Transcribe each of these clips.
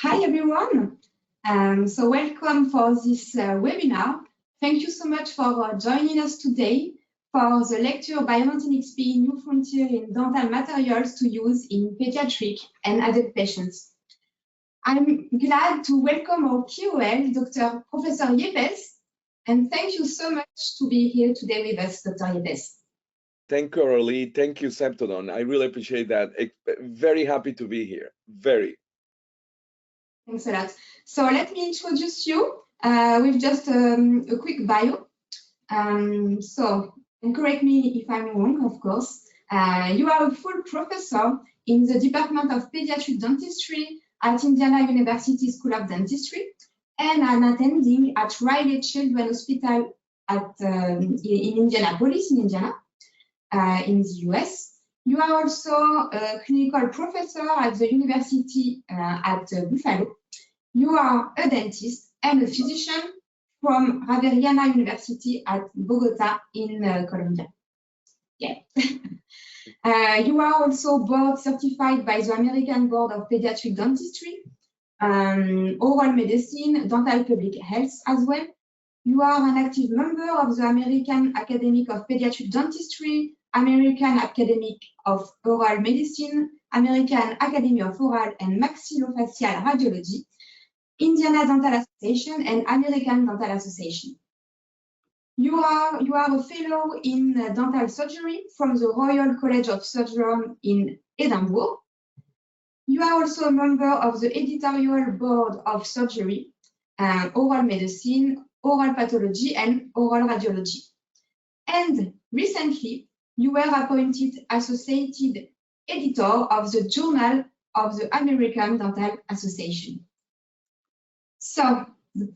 Hi everyone. So welcome for this webinar. Thank you so much for joining us today for the lecture Biodentine XP New Frontier in Dental Materials to Use in Pediatric and Adult Patients. I'm glad to welcome our KOL, Dr. Professor Yepes, and thank you so much to be here today with us, Dr. Yepes. Thank you, Aurelie. Thank you, Septodon. I really appreciate that. Very happy to be here. Very. Thanks a lot. So let me introduce you with just a quick bio. And correct me if I'm wrong, of course. You are a full professor in the Department of Pediatric Dentistry at Indiana University School of Dentistry and an attending at Riley Children's Hospital in Indianapolis, in Indiana, in the US. You are also a clinical professor at the University at Buffalo. You are a dentist and a physician from Javeriana University at Bogota in Colombia. Yeah. You are also board certified by the American Board of Pediatric Dentistry, oral medicine, dental public health as well. You are an active member of the American Academy of Pediatric Dentistry, American Academy of Oral Medicine, American Academy of Oral and Maxillofacial Radiology, Indiana Dental Association, and American Dental Association. You are a fellow in dental surgery from the Royal College of Surgeons in Edinburgh. You are also a member of the editorial board of surgery, oral medicine, oral pathology, and oral radiology. And recently, you were appointed associated editor of the Journal of the American Dental Association. So,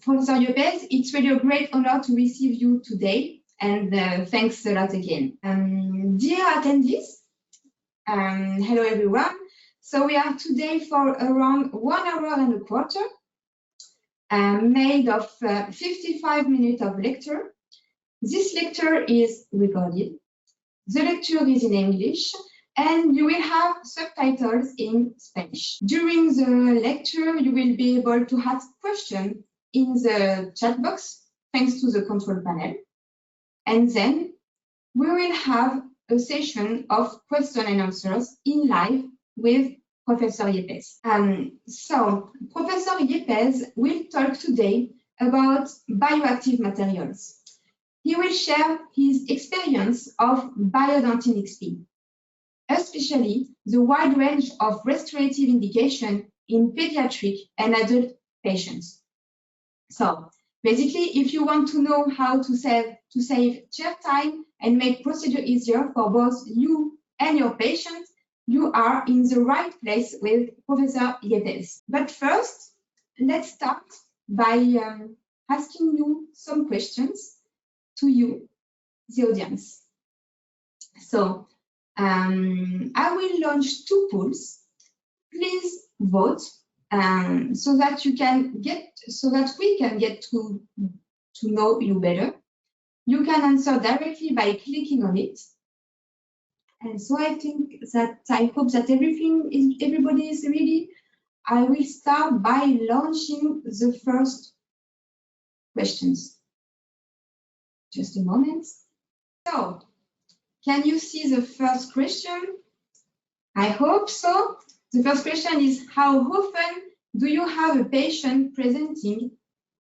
Professor Yepes, it's really a great honor to receive you today, and thanks a lot again. Dear attendees, hello everyone. So we are today for around 1 hour and a quarter, made of 55 minutes of lecture. This lecture is recorded. The lecture is in English, and you will have subtitles in Spanish. During the lecture, you will be able to ask questions in the chat box, thanks to the control panel. And then we will have a session of question and answers in live with Professor Yepes. So Professor Yepes will talk today about bioactive materials. He will share his experience of Biodentine XP, especially the wide range of restorative indication in pediatric and adult patients. So basically, if you want to know how to save chair time and make procedure easier for both you and your patient, you are in the right place with Professor Yepes. But first, let's start by asking you some questions to you, the audience. So I will launch 2 polls. Please vote so that we can get to know you better. You can answer directly by clicking on it. And so I hope that everybody is ready. I will start by launching the first questions. Just a moment. So, can you see the first question? I hope so. The first question is, how often do you have a patient presenting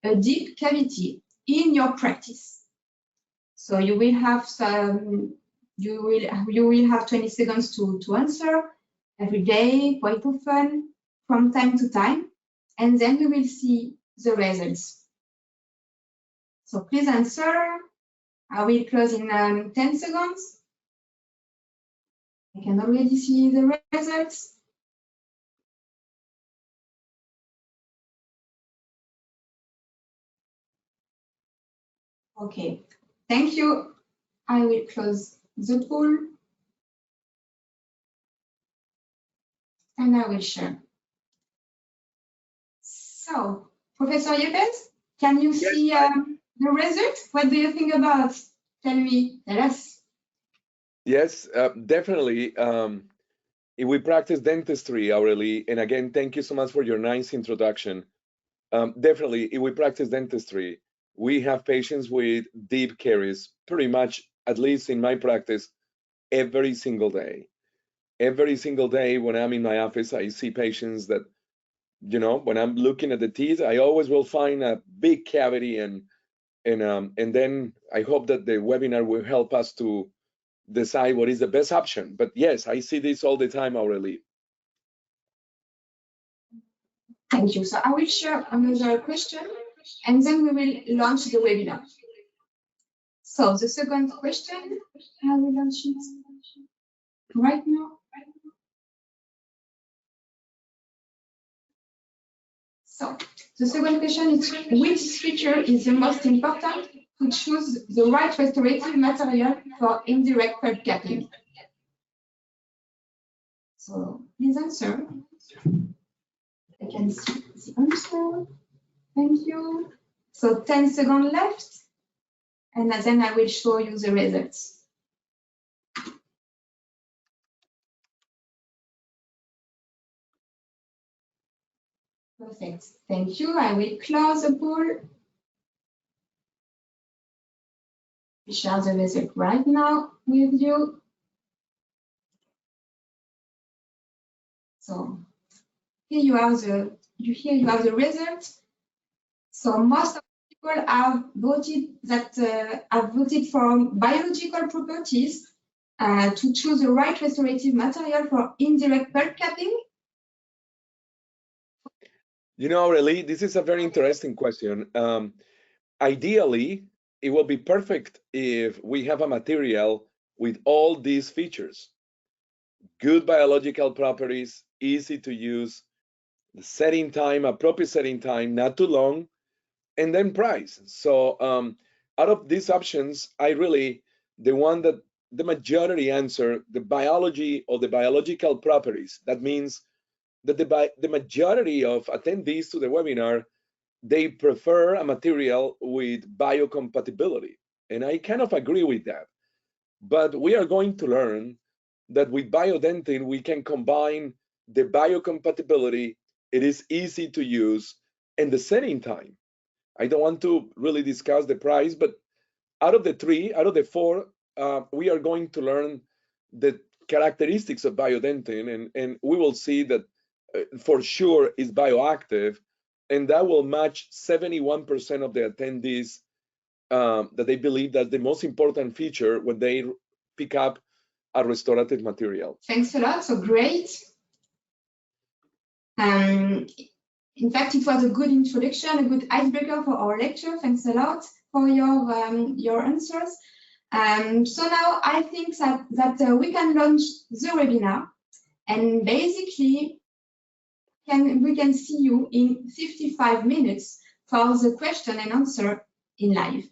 a deep cavity in your practice? So you will have you will have 20 seconds to answer every day, quite often, from time to time, and then you will see the results. So please answer. I will close in 10 seconds. I can already see the results. Okay, thank you. I will close the poll. And I will share. So, Professor Yepes, can you see the results? What do you think about? Tell us. Yes, definitely. if we practice dentistry, Aurelie, and again, thank you so much for your nice introduction. Definitely, if we practice dentistry, we have patients with deep caries pretty much, at least in my practice, every single day. Every single day when I'm in my office, I see patients that, when I'm looking at the teeth, I always will find a big cavity, and then I hope that the webinar will help us to decide what is the best option. But yes, I see this all the time, Aurelie. Thank you. So I will share another question, and then we will launch the webinar. So the second question, I will launch it right now. So the second question is, which feature is the most important to choose the right restorative material for indirect pulp capping? So please answer. I can see the answer. Thank you. So 10 seconds left, and then I will show you the results. Perfect. Thank you. I will close the poll. We share the result right now with you. So here you have the result. So most of the people have voted for biological properties to choose the right restorative material for indirect pulp capping. Aurelie, this is a very interesting question. Ideally, it will be perfect if we have a material with all these features: good biological properties, easy to use, the setting time, appropriate setting time, not too long, and then price. So out of these options, the one that the majority answer, the biology or the biological properties. That means that the majority of attendees to the webinar, they prefer a material with biocompatibility. And I kind of agree with that. But we are going to learn that with Biodentine, we can combine the biocompatibility, it is easy to use, and the setting time. I don't want to really discuss the price, but out of the four, we are going to learn the characteristics of Biodentine, and we will see that for sure is bioactive, and that will match 71% of the attendees that they believe that's the most important feature when they pick up a restorative material. Thanks a lot. So great. In fact, it was a good introduction, a good icebreaker for our lecture. Thanks a lot for your answers. So now I think that we can launch the webinar, and basically we can see you in 55 minutes for the question and answer in live.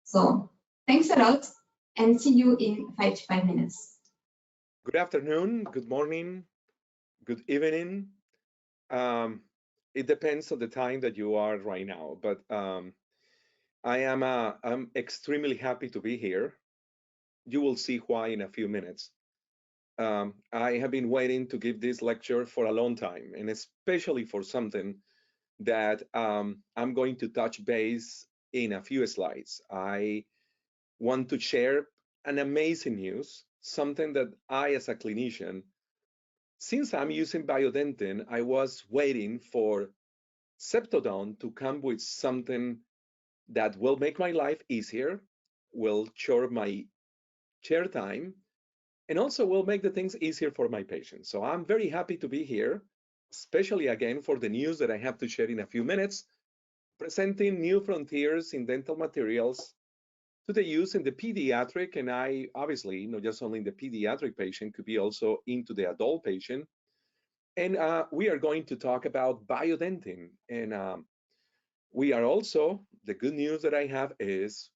So thanks a lot, and see you in 55 minutes. Good afternoon, good morning, good evening. It depends on the time that you are right now, but I'm extremely happy to be here. You will see why in a few minutes. I have been waiting to give this lecture for a long time, and especially for something that I'm going to touch base in a few slides. I want to share an amazing news, something that I, as a clinician, since I'm using Biodentine, I was waiting for Septodon to come with something that will make my life easier, will shorten my chair time, and also will make the things easier for my patients. So I'm very happy to be here, especially again for the news that I have to share in a few minutes, presenting new frontiers in dental materials to the use in the pediatric, and I obviously not just only in the pediatric patient, could be also into the adult patient. And we are going to talk about Biodentine. And we are also, the good news that I have is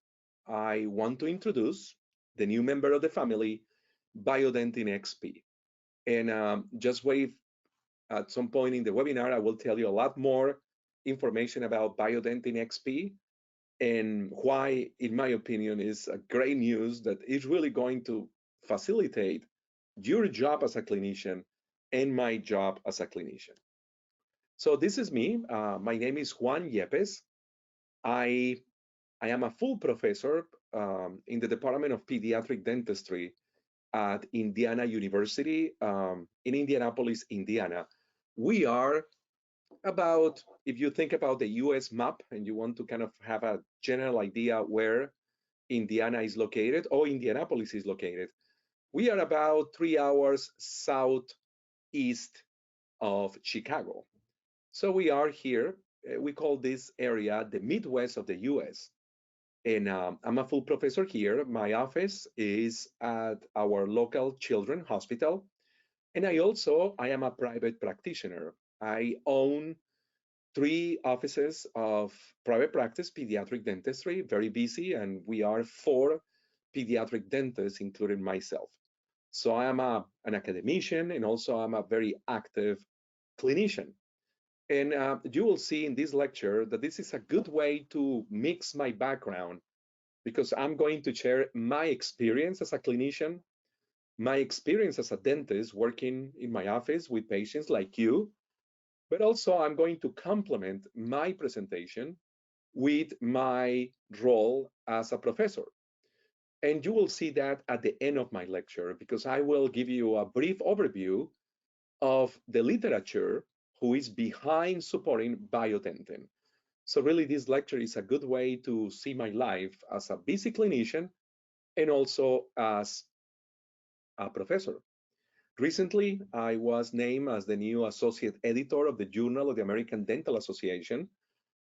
I want to introduce the new member of the family, Biodentine XP. And just wait, at some point in the webinar, I will tell you a lot more information about Biodentine XP and why, in my opinion, is a great news that is really going to facilitate your job as a clinician and my job as a clinician. So this is me. My name is Juan Yepes. I am a full professor in the Department of Pediatric Dentistry at Indiana University in Indianapolis, Indiana. We are about, if you think about the US map and you want to kind of have a general idea where Indiana is located or Indianapolis is located, we are about 3 hours southeast of Chicago. So we are here, we call this area the Midwest of the US. And I'm a full professor here. My office is at our local children's hospital. And I am a private practitioner. I own 3 offices of private practice, pediatric dentistry, very busy, and we are 4 pediatric dentists, including myself. So I am an academician, and also I'm a very active clinician. And you will see in this lecture that this is a good way to mix my background, because I'm going to share my experience as a clinician, my experience as a dentist working in my office with patients like you, but also I'm going to complement my presentation with my role as a professor. And you will see that at the end of my lecture, because I will give you a brief overview of the literature who is behind supporting Biodentine. So really this lecture is a good way to see my life as a busy clinician and also as a professor. Recently, I was named as the new associate editor of the Journal of the American Dental Association,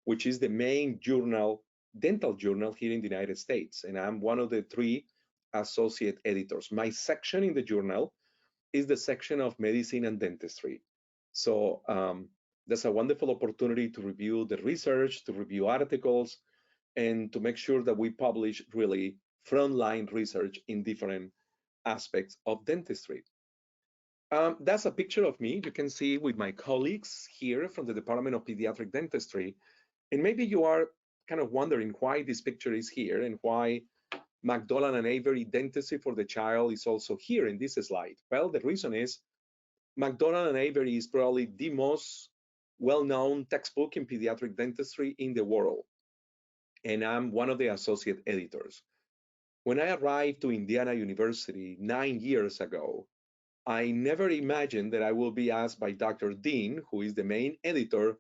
which is the main dental journal here in the United States. And I'm one of the 3 associate editors. My section in the journal is the section of medicine and dentistry. So that's a wonderful opportunity to review the research, to review articles, and to make sure that we publish really frontline research in different aspects of dentistry. That's a picture of me. You can see with my colleagues here from the Department of Pediatric Dentistry. And maybe you are kind of wondering why this picture is here and why McDonald and Avery Dentistry for the Child is also here in this slide. Well, the reason is McDonald and Avery is probably the most well-known textbook in pediatric dentistry in the world. And I'm one of the associate editors. When I arrived to Indiana University 9 years ago, I never imagined that I will be asked by Dr. Dean, who is the main editor,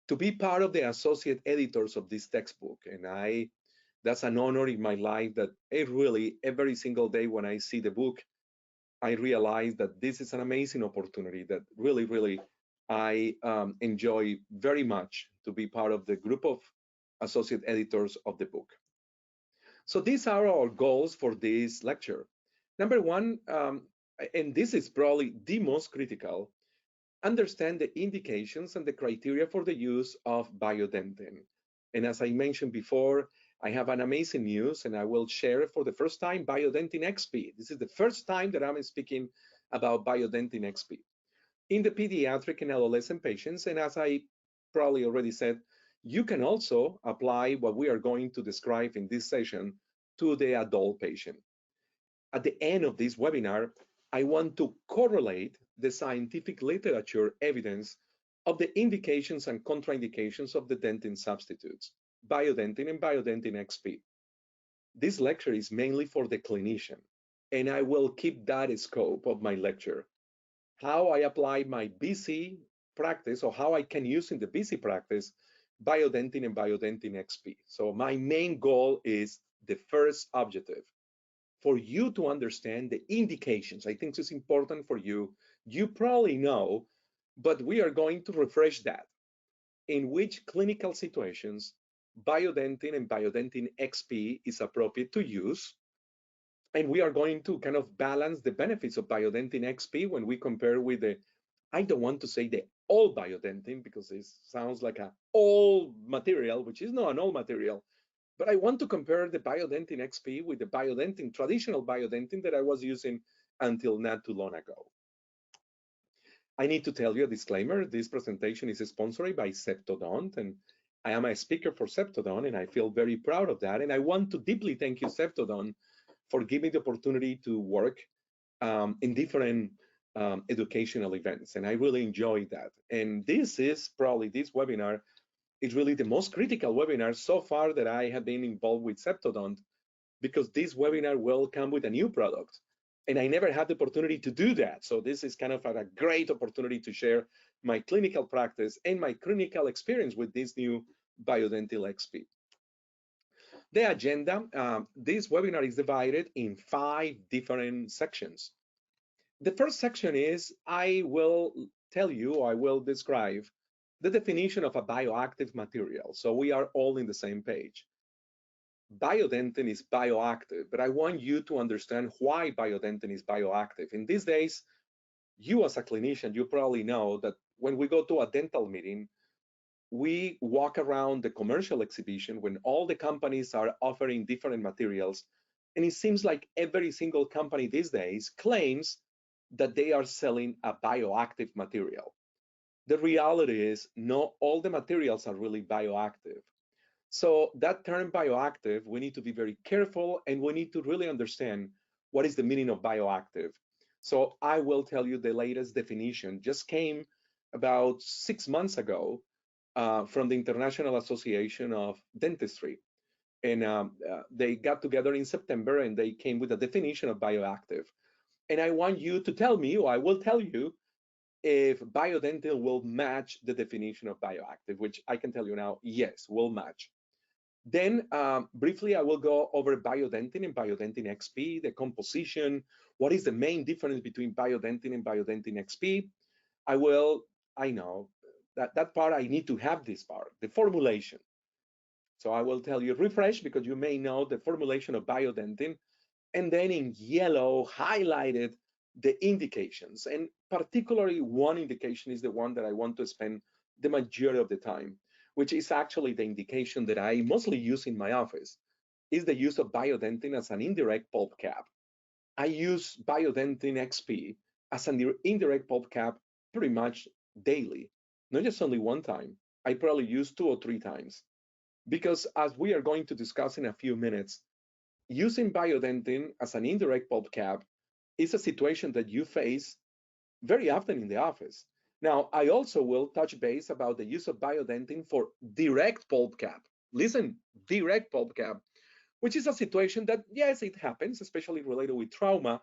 to be part of the associate editors of this textbook. And that's an honor in my life that every single day when I see the book, I realize that this is an amazing opportunity that really, I enjoy very much to be part of the group of associate editors of the book. So these are our goals for this lecture. Number 1, and this is probably the most critical, understand the indications and the criteria for the use of Biodentine. And as I mentioned before, I have an amazing news, and I will share for the first time Biodentine XP. This is the first time that I'm speaking about Biodentine XP in the pediatric and adolescent patients. And as I probably already said, you can also apply what we are going to describe in this session to the adult patient. At the end of this webinar, I want to correlate the scientific literature evidence of the indications and contraindications of the dentin substitutes, Biodentine and Biodentine XP. This lecture is mainly for the clinician, and I will keep that scope of my lecture. How I apply my BC practice, or how I can use in the BC practice, Biodentine and Biodentine XP. So my main goal is the first objective, for you to understand the indications. I think this is important for you. You probably know, but we are going to refresh that. In which clinical situations Biodentine and Biodentine XP is appropriate to use. And we are going to kind of balance the benefits of Biodentine XP when we compare with the, I don't want to say the old Biodentine because it sounds like an old material, which is not an old material, but I want to compare the Biodentine XP with the Biodentine, traditional Biodentine that I was using until not too long ago. I need to tell you a disclaimer. This presentation is sponsored by Septodont, and I am a speaker for Septodont, and I feel very proud of that. And I want to deeply thank you, Septodont, for giving the opportunity to work in different educational events, and I really enjoyed that. And this webinar is really the most critical webinar so far that I have been involved with Septodont, because this webinar will come with a new product. And I never had the opportunity to do that. So this is kind of a great opportunity to share my clinical practice and my clinical experience with this new Biodentine XP. The agenda, this webinar is divided in 5 different sections. The first section is I will describe the definition of a bioactive material. So we are all in the same page. Biodentine is bioactive, but I want you to understand why biodentine is bioactive. In these days, you as a clinician, you probably know that when we go to a dental meeting, we walk around the commercial exhibition when all the companies are offering different materials, and it seems like every single company these days claims that they are selling a bioactive material. The reality is not all the materials are really bioactive. So that term bioactive, we need to be very careful, and we need to really understand what is the meaning of bioactive. So I will tell you the latest definition just came about 6 months ago from the International Association of Dentistry. And they got together in September and they came with a definition of bioactive. And I want you to tell me, or I will tell you, if Biodentine will match the definition of bioactive, which I can tell you now, yes, will match. Then briefly, I will go over Biodentine and Biodentine XP, the composition, what is the main difference between Biodentine and Biodentine XP. I know that part, I need to have this part, the formulation. So I will tell you refresh, because you may know the formulation of Biodentine, and then in yellow highlighted the indications, and particularly one indication is the one that I want to spend the majority of the time, which is actually the indication that I mostly use in my office, is the use of Biodentine as an indirect pulp cap. I use Biodentine XP as an indirect pulp cap pretty much daily, not just only one time. I probably use 2 or 3 times, because as we are going to discuss in a few minutes, using Biodentine as an indirect pulp cap is a situation that you face very often in the office. Now, I also will touch base about the use of Biodentine for direct pulp cap. Listen, direct pulp cap, which is a situation that, yes, it happens, especially related with trauma,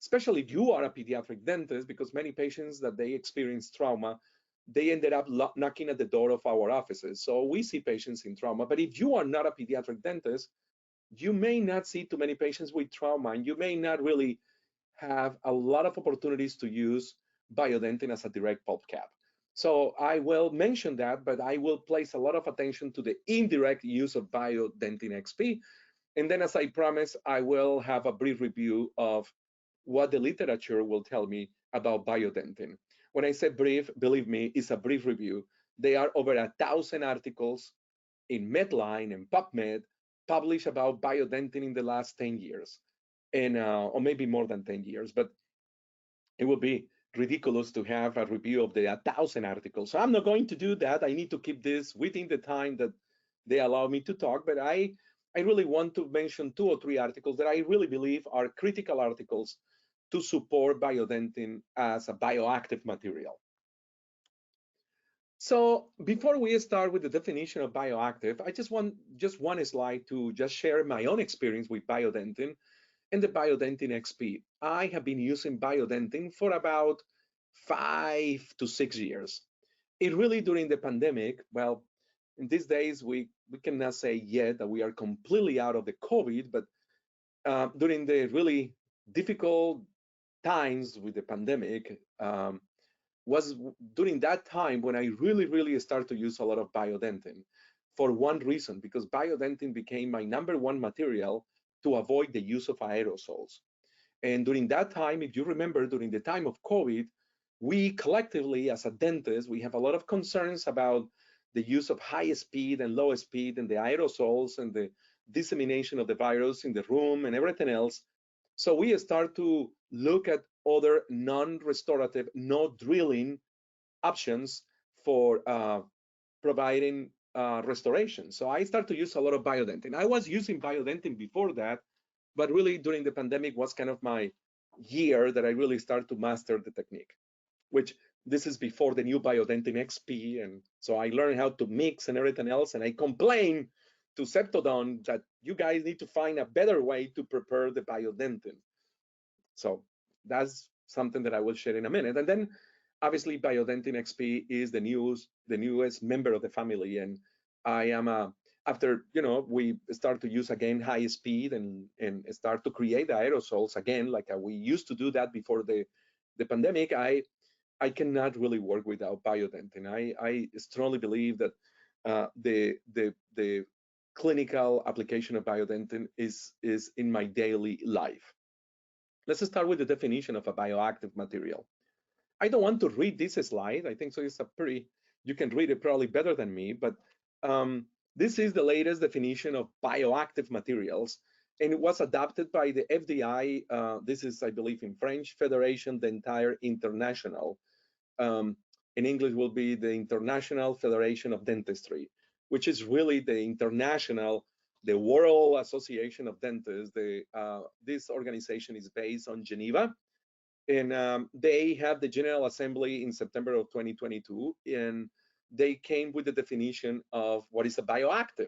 especially if you are a pediatric dentist, because many patients that they experience trauma, they ended up knocking at the door of our offices. So we see patients in trauma, but if you are not a pediatric dentist, you may not see too many patients with trauma, and you may not really have a lot of opportunities to use Biodentine as a direct pulp cap. So I will mention that, but I will place a lot of attention to the indirect use of Biodentine XP. And then, as I promised, I will have a brief review of what the literature will tell me about Biodentine. When I say brief, believe me, it's a brief review. There are over 1,000 articles in Medline and PubMed published about Biodentine in the last 10 years, and or maybe more than 10 years, but it would be ridiculous to have a review of the 1,000 articles. So I'm not going to do that. I need to keep this within the time that they allow me to talk, but I really want to mention 2 or 3 articles that I really believe are critical articles to support Biodentine as a bioactive material. So before we start with the definition of bioactive, I just want one slide to just share my own experience with Biodentine and the Biodentine XP. I have been using Biodentine for about 5 to 6 years. It really, during the pandemic, well, in these days, we cannot say yet that we are completely out of the COVID, but during the really difficult times with the pandemic, was during that time when I really started to use a lot of Biodentine, for one reason, because Biodentine became my #1 material to avoid the use of aerosols. And during that time, if you remember, during the time of COVID, we collectively, as a dentist, we have a lot of concerns about the use of high speed and low speed and the aerosols and the dissemination of the virus in the room and everything else. So we start to look at other non-restorative, no drilling options for providing restoration. So I started to use a lot of Biodentine. I was using Biodentine before that, but really during the pandemic was kind of my year that I really start to master the technique, which this is before the new Biodentine XP. And so I learned how to mix and everything else. And I complain to Septodon that you guys need to find a better way to prepare the Biodentine. So that's something that I will share in a minute. And then obviously Biodentine XP is the newest member of the family. And I am after we start to use again high speed and start to create the aerosols again, like we used to do that before the pandemic. I cannot really work without Biodentine. I strongly believe that the clinical application of Biodentine is in my daily life. Let's start with the definition of a bioactive material. I don't want to read this slide. I think so it's you can read it probably better than me, but this is the latest definition of bioactive materials, and it was adopted by the FDI. This is, I believe, in French, Fédération Dentaire Internationale. In English will be the International Federation of Dentistry, which is really the World Association of Dentists. This organization is based on Geneva, and they have the General Assembly in September of 2022, and they came with the definition of what is a bioactive.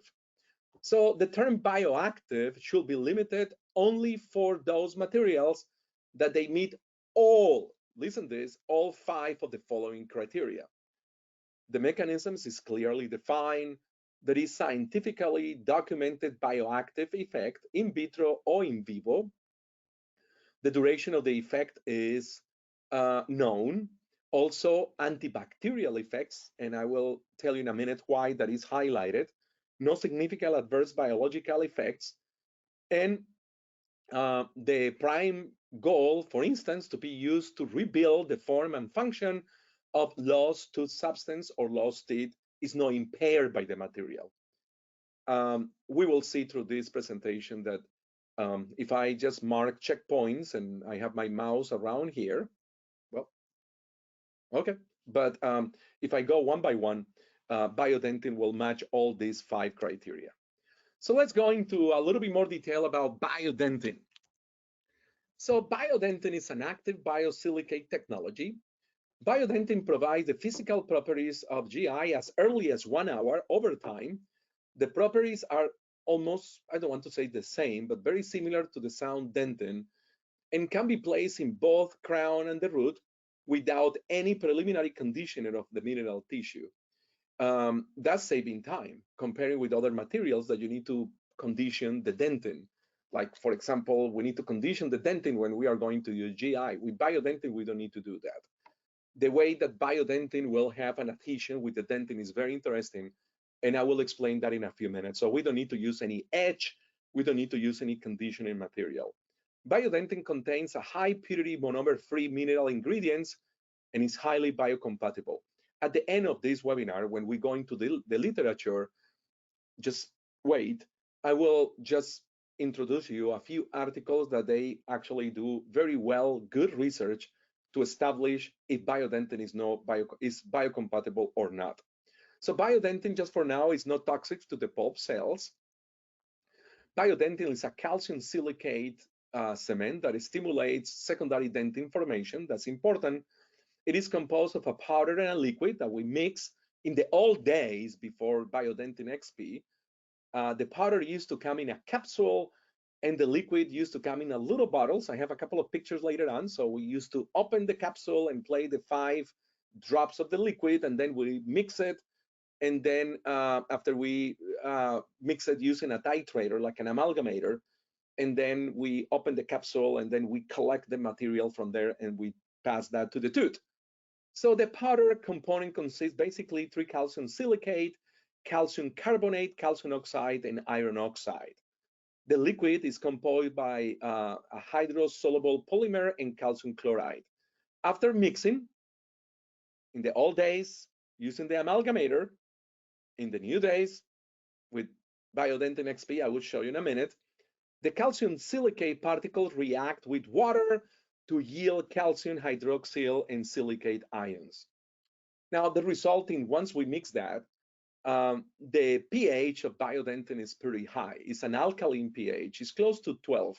So the term bioactive should be limited only for those materials that they meet all, listen to this, all 5 of the following criteria. The mechanisms is clearly defined. There is scientifically documented bioactive effect in vitro or in vivo. The duration of the effect is known. Also, antibacterial effects, and I will tell you in a minute why that is highlighted. No significant adverse biological effects. And the prime goal, for instance, to be used to rebuild the form and function of lost tooth substance or lost teeth is not impaired by the material. We will see through this presentation that if I just mark checkpoints and I have my mouse around here, well, okay. But if I go one by one, Biodentine will match all these 5 criteria. So let's go into a little bit more detail about Biodentine. So Biodentine is an active biosilicate technology. Biodentine provides the physical properties of GI as early as 1 hour over time. The properties are almost, I don't want to say the same, but very similar to the sound dentin, and can be placed in both crown and the root without any preliminary conditioner of the mineral tissue. That's saving time comparing with other materials that you need to condition the dentin. Like, for example, we need to condition the dentin when we are going to use GI. With Biodentine, we don't need to do that. The way that Biodentine will have an adhesion with the dentin is very interesting, and I will explain that in a few minutes. So we don't need to use any edge. We don't need to use any conditioning material. Biodentine contains a high purity monomer-free mineral ingredients and is highly biocompatible. At the end of this webinar, when we go into the literature, just wait, I will just introduce you a few articles that they actually do very well, good research to establish if Biodentine is biocompatible or not. So Biodentine, just for now, is not toxic to the pulp cells. Biodentine is a calcium silicate cement that stimulates secondary dentin formation. That's important. It is composed of a powder and a liquid that we mix in the old days before Biodentine XP. The powder used to come in a capsule, and the liquid used to come in a little bottles. I have a couple of pictures later on. So we used to open the capsule and play the 5 drops of the liquid, and then we mix it. And then after we mix it using a titrator, like an amalgamator, and then we open the capsule, and then we collect the material from there, and we pass that to the tooth. So the powder component consists basically 3 calcium silicate, calcium carbonate, calcium oxide, and iron oxide. The liquid is composed by a hydrosoluble polymer and calcium chloride. After mixing, in the old days, using the amalgamator, in the new days, with Biodentine XP, I will show you in a minute, the calcium silicate particles react with water to yield calcium hydroxyl and silicate ions. Now, the resulting, once we mix that, the pH of Biodentine is pretty high. It's an alkaline pH. It's close to 12.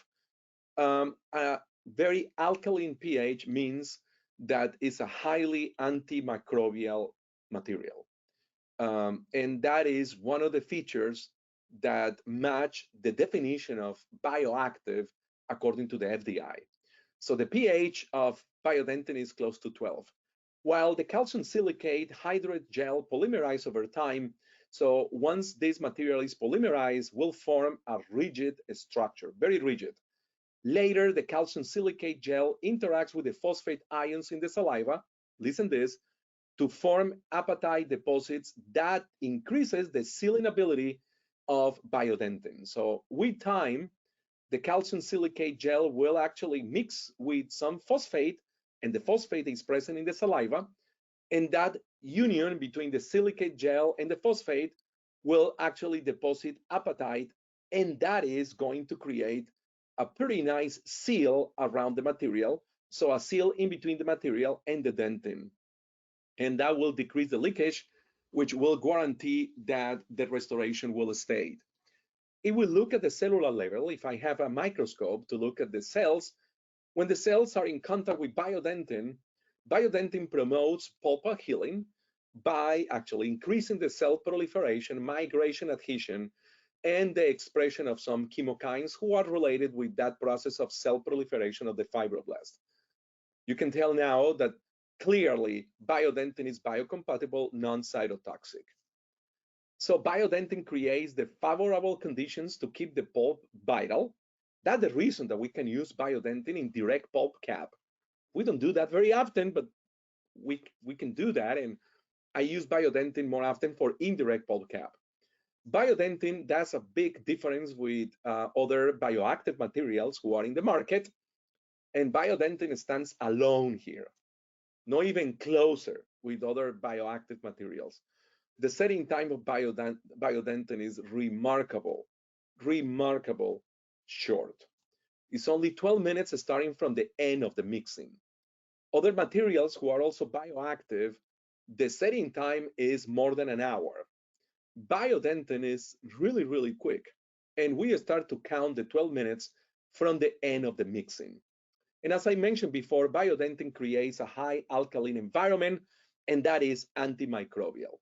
Very alkaline pH means that it's a highly antimicrobial material. And that is one of the features that match the definition of bioactive according to the FDI. So the pH of Biodentine is close to 12, while the calcium silicate hydrate gel polymerizes over time. So once this material is polymerized, will form a rigid structure, very rigid. Later, the calcium silicate gel interacts with the phosphate ions in the saliva, listen this, to form apatite deposits that increases the sealing ability of Biodentine. So with time, the calcium silicate gel will actually mix with some phosphate, and the phosphate is present in the saliva, and that union between the silicate gel and the phosphate will actually deposit apatite, and that is going to create a pretty nice seal around the material, so a seal in between the material and the dentin, and that will decrease the leakage, which will guarantee that the restoration will stay. If we look at the cellular level, if I have a microscope to look at the cells, when the cells are in contact with Biodentine, Biodentine promotes pulpal healing by actually increasing the cell proliferation, migration, adhesion, and the expression of some chemokines who are related with that process of cell proliferation of the fibroblast. You can tell now that clearly Biodentine is biocompatible, non-cytotoxic. So Biodentine creates the favorable conditions to keep the pulp vital. That's the reason that we can use Biodentine in direct pulp cap. We don't do that very often, but we can do that, and I use Biodentine more often for indirect pulp cap. Biodentine, that's a big difference with other bioactive materials who are in the market, and Biodentine stands alone here, not even closer with other bioactive materials. The setting time of Biodentine is remarkable short. It's only 12 minutes starting from the end of the mixing. Other materials who are also bioactive, the setting time is more than an hour. Biodentine is really quick, and we start to count the 12 minutes from the end of the mixing. And as I mentioned before, Biodentine creates a high alkaline environment, and that is antimicrobial.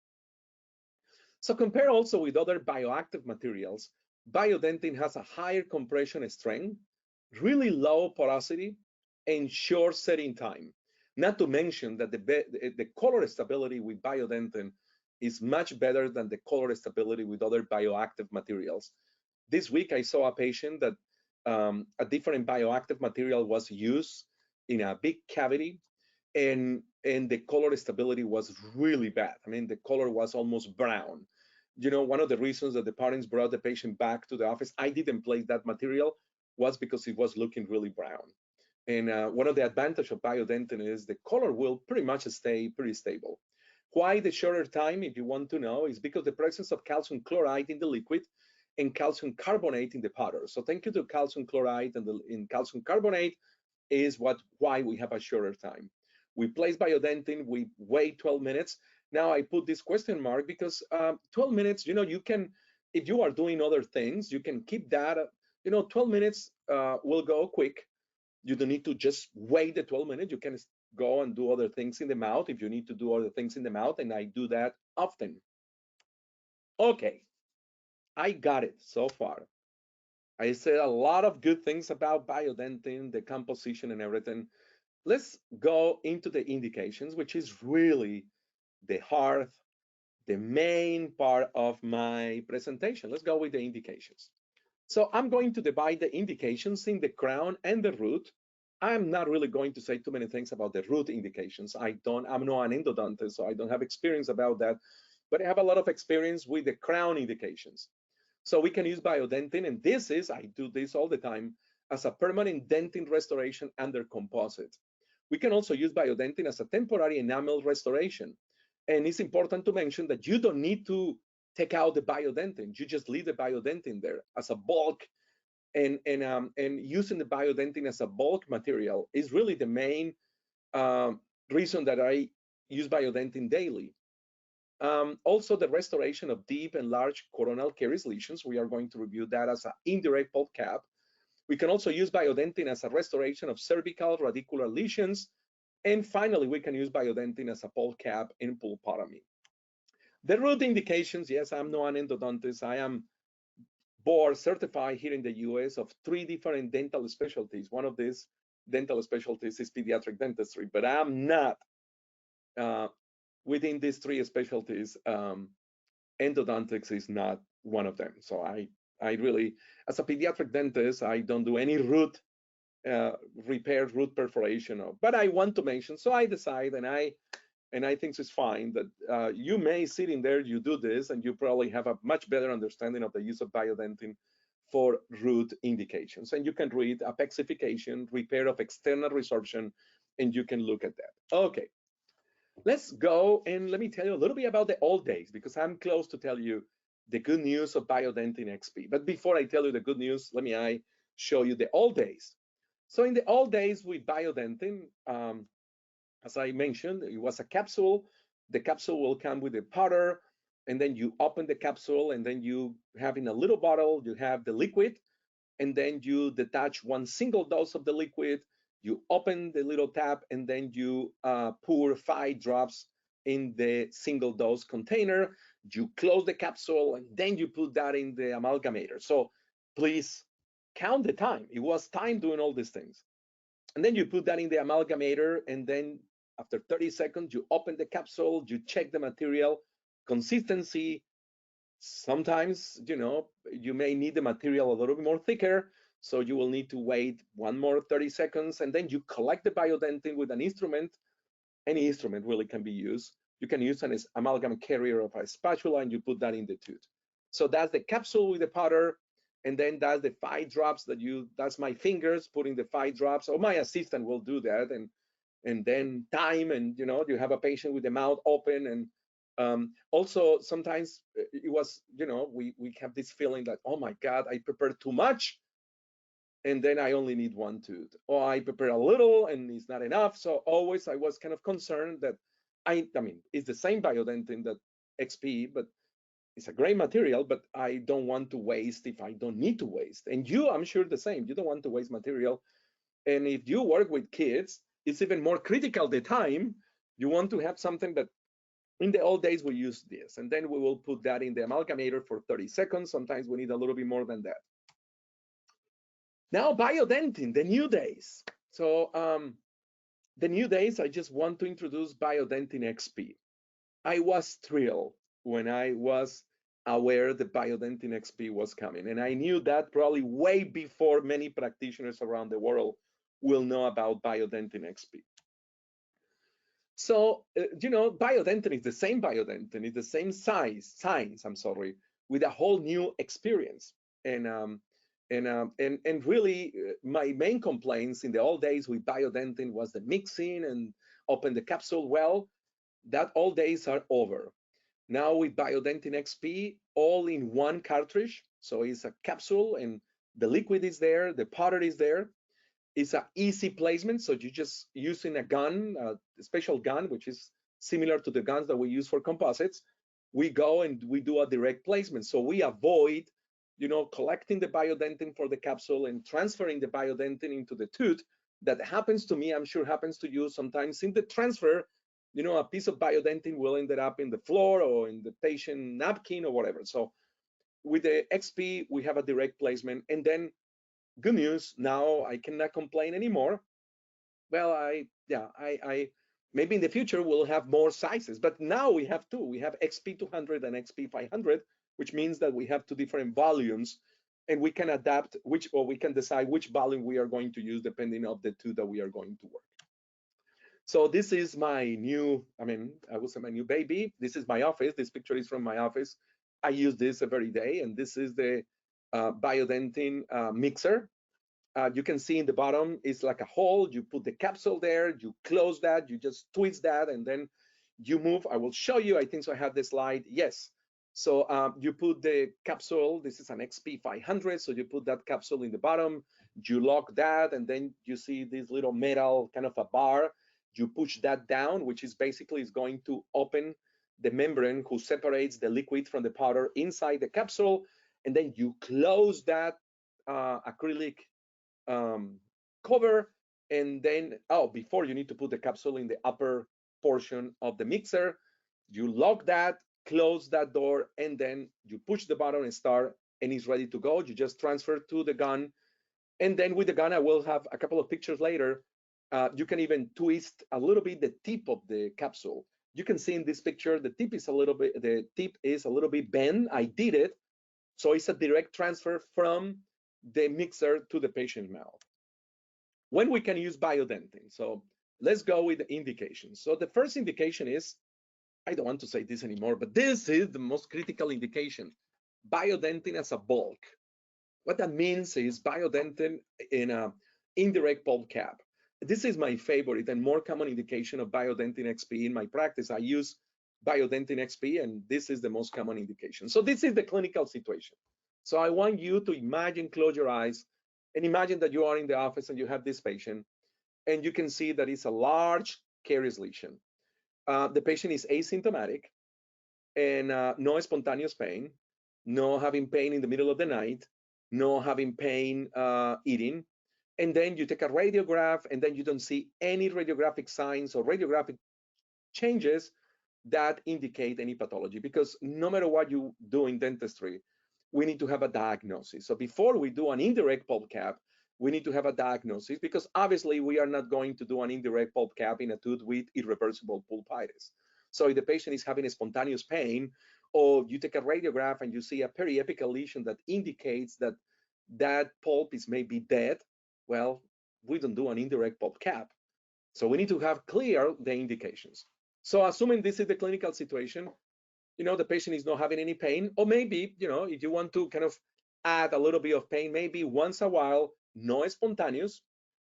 So compare also with other bioactive materials, Biodentine has a higher compression strength, really low porosity, and short setting time. Not to mention that the color stability with Biodentine is much better than the color stability with other bioactive materials. This week, I saw a patient that a different bioactive material was used in a big cavity, and the color stability was really bad. I mean, the color was almost brown. You know, one of the reasons that the parents brought the patient back to the office, I didn't place that material, was because it was looking really brown. And one of the advantages of Biodentine is the color will pretty much stay pretty stable. Why the shorter time, if you want to know, is because the presence of calcium chloride in the liquid and calcium carbonate in the powder. So thank you to calcium chloride and in calcium carbonate is why we have a shorter time. We place Biodentine, we wait 12 minutes. Now I put this question mark because 12 minutes, you know, you can, if you are doing other things, you can keep that, 12 minutes will go quick. You don't need to just wait the 12 minutes. You can go and do other things in the mouth if you need to do other things in the mouth, and I do that often. Okay, I got it so far. I said a lot of good things about Biodentine, the composition and everything. Let's go into the indications, which is really the heart, the main part of my presentation. Let's go with the indications. So I'm going to divide the indications in the crown and the root. I'm not really going to say too many things about the root indications. I'm not an endodontist, so I don't have experience about that, but I have a lot of experience with the crown indications. So we can use Biodentine, and I do this all the time, as a permanent dentin restoration under composite. We can also use Biodentine as a temporary enamel restoration. And it's important to mention that you don't need to take out the Biodentine. You just leave the Biodentine there as a bulk. And using the Biodentine as a bulk material is really the main reason that I use Biodentine daily. Also, the restoration of deep and large coronal caries lesions. We are going to review that as an indirect pulp cap. We can also use Biodentine as a restoration of cervical radicular lesions. And finally, we can use Biodentine as a pulp cap in pulpotomy. The root indications, yes, I'm not an endodontist. I am board certified here in the US of 3 different dental specialties. One of these dental specialties is pediatric dentistry, but I'm not within these 3 specialties. Endodontics is not one of them. So I really, as a pediatric dentist, I don't do any root repair, root perforation, but I want to mention, so I decide, and I think it's fine that you may sit in there, you do this, and you probably have a much better understanding of the use of Biodentine for root indications. And you can read apexification, repair of external resorption, and you can look at that. Okay, let's go and let me tell you a little bit about the old days, because I'm close to tell you the good news of Biodentine XP. But before I tell you the good news, let me show you the old days. So in the old days with Biodentine, as I mentioned, it was a capsule. The capsule will come with a powder, and then you open the capsule, and then you have in a little bottle, you have the liquid, and then you detach 1 single dose of the liquid, you open the little tap, and then you pour 5 drops in the single dose container, you close the capsule, and then you put that in the amalgamator. So please count the time. It was time doing all these things. And then you put that in the amalgamator, and then after 30 seconds, you open the capsule, you check the material consistency. Sometimes, you may need the material a little bit more thicker, so you will need to wait 1 more 30 seconds, and then you collect the Biodentine with an instrument. Any instrument really can be used. You can use an amalgam carrier of a spatula, and you put that in the tooth. So that's the capsule with the powder, and then that's the 5 drops that's my fingers putting the 5 drops, or my assistant will do that, and then time, and you have a patient with the mouth open. And also sometimes it was, we have this feeling that, oh my God, I prepared too much, and then I only need 1 tooth, or I prepare a little and it's not enough. So always I was kind of concerned that I mean, it's the same Biodentine that XP, but it's a great material, but I don't want to waste if I don't need to waste. And I'm sure the same. You don't want to waste material. And if you work with kids, it's even more critical the time. You want to have something that, in the old days, we used this, and then we will put that in the amalgamator for 30 seconds. Sometimes we need a little bit more than that. Now, Biodentine, the new days. So the new days, I just want to introduce Biodentine XP. I was thrilled when I was aware the Biodentine XP was coming. And I knew that probably way before many practitioners around the world will know about Biodentine XP. So, Biodentine is the same Biodentine, it's the same science, with a whole new experience. And really, my main complaints in the old days with Biodentine was the mixing and open the capsule well. That old days are over. Now with Biodentine XP, all in 1 cartridge. So it's a capsule, and the liquid is there, the powder is there. It's an easy placement, so you're just using a gun, a special gun, which is similar to the guns that we use for composites. We go and we do a direct placement, so we avoid, collecting the Biodentine for the capsule and transferring the Biodentine into the tooth. That happens to me, I'm sure happens to you sometimes. In the transfer, a piece of Biodentine will end up in the floor or in the patient napkin or whatever. So with the XP, we have a direct placement. And then, good news, now I cannot complain anymore. Well, maybe in the future we'll have more sizes, but now we have 2. We have XP 200 and XP 500, which means that we have 2 different volumes, and we can adapt we can decide which volume we are going to use depending on the 2 that we are going to work. So this is my new, I would say my new baby. This is my office. This picture is from my office. I use this every day, and this is the Biodentine mixer. You can see in the bottom, it's like a hole. You put the capsule there, you close that, you just twist that, and then you move. I will show you. I think so I have the slide. Yes. So you put the capsule. This is an XP 500. So you put that capsule in the bottom, you lock that, and then you see this little metal kind of a bar. You push that down, which is basically is going to open the membrane who separates the liquid from the powder inside the capsule. And then you close that acrylic cover, and then, oh, before you need to put the capsule in the upper portion of the mixer. You lock that, close that door, and then you push the button and start, and it's ready to go. You just transfer to the gun, and then with the gun, I will have a couple of pictures later. You can even twist a little bit the tip of the capsule. You can see in this picture, the tip is a little bit bent. I did it, so it's a direct transfer from the mixer to the patient mouth. When we can use biodentine. So let's go with the indications. So the first indication is, I don't want to say this anymore, but this is the most critical indication, biodentine as a bulk. What that means is biodentine in a indirect pulp cap. This is my favorite and more common indication of Biodentine XP. In my practice, I use Biodentine XP, and this is the most common indication. So this is the clinical situation. So I want you to imagine, close your eyes, and imagine that you are in the office and you have this patient, and you can see that it's a large caries lesion. The patient is asymptomatic, and no spontaneous pain, no having pain in the middle of the night, no having pain eating. And then you take a radiograph, and then you don't see any radiographic signs or radiographic changes that indicate any pathology, because no matter what you do in dentistry, we need to have a diagnosis. So before we do an indirect pulp cap, we need to have a diagnosis, because obviously we are not going to do an indirect pulp cap in a tooth with irreversible pulpitis. So if the patient is having a spontaneous pain, or you take a radiograph and you see a periapical lesion that indicates that that pulp is maybe dead, well, we don't do an indirect pulp cap. So we need to have clear the indications. So assuming this is the clinical situation, the patient is not having any pain, or maybe, if you want to kind of add a little bit of pain, maybe once a while, no spontaneous,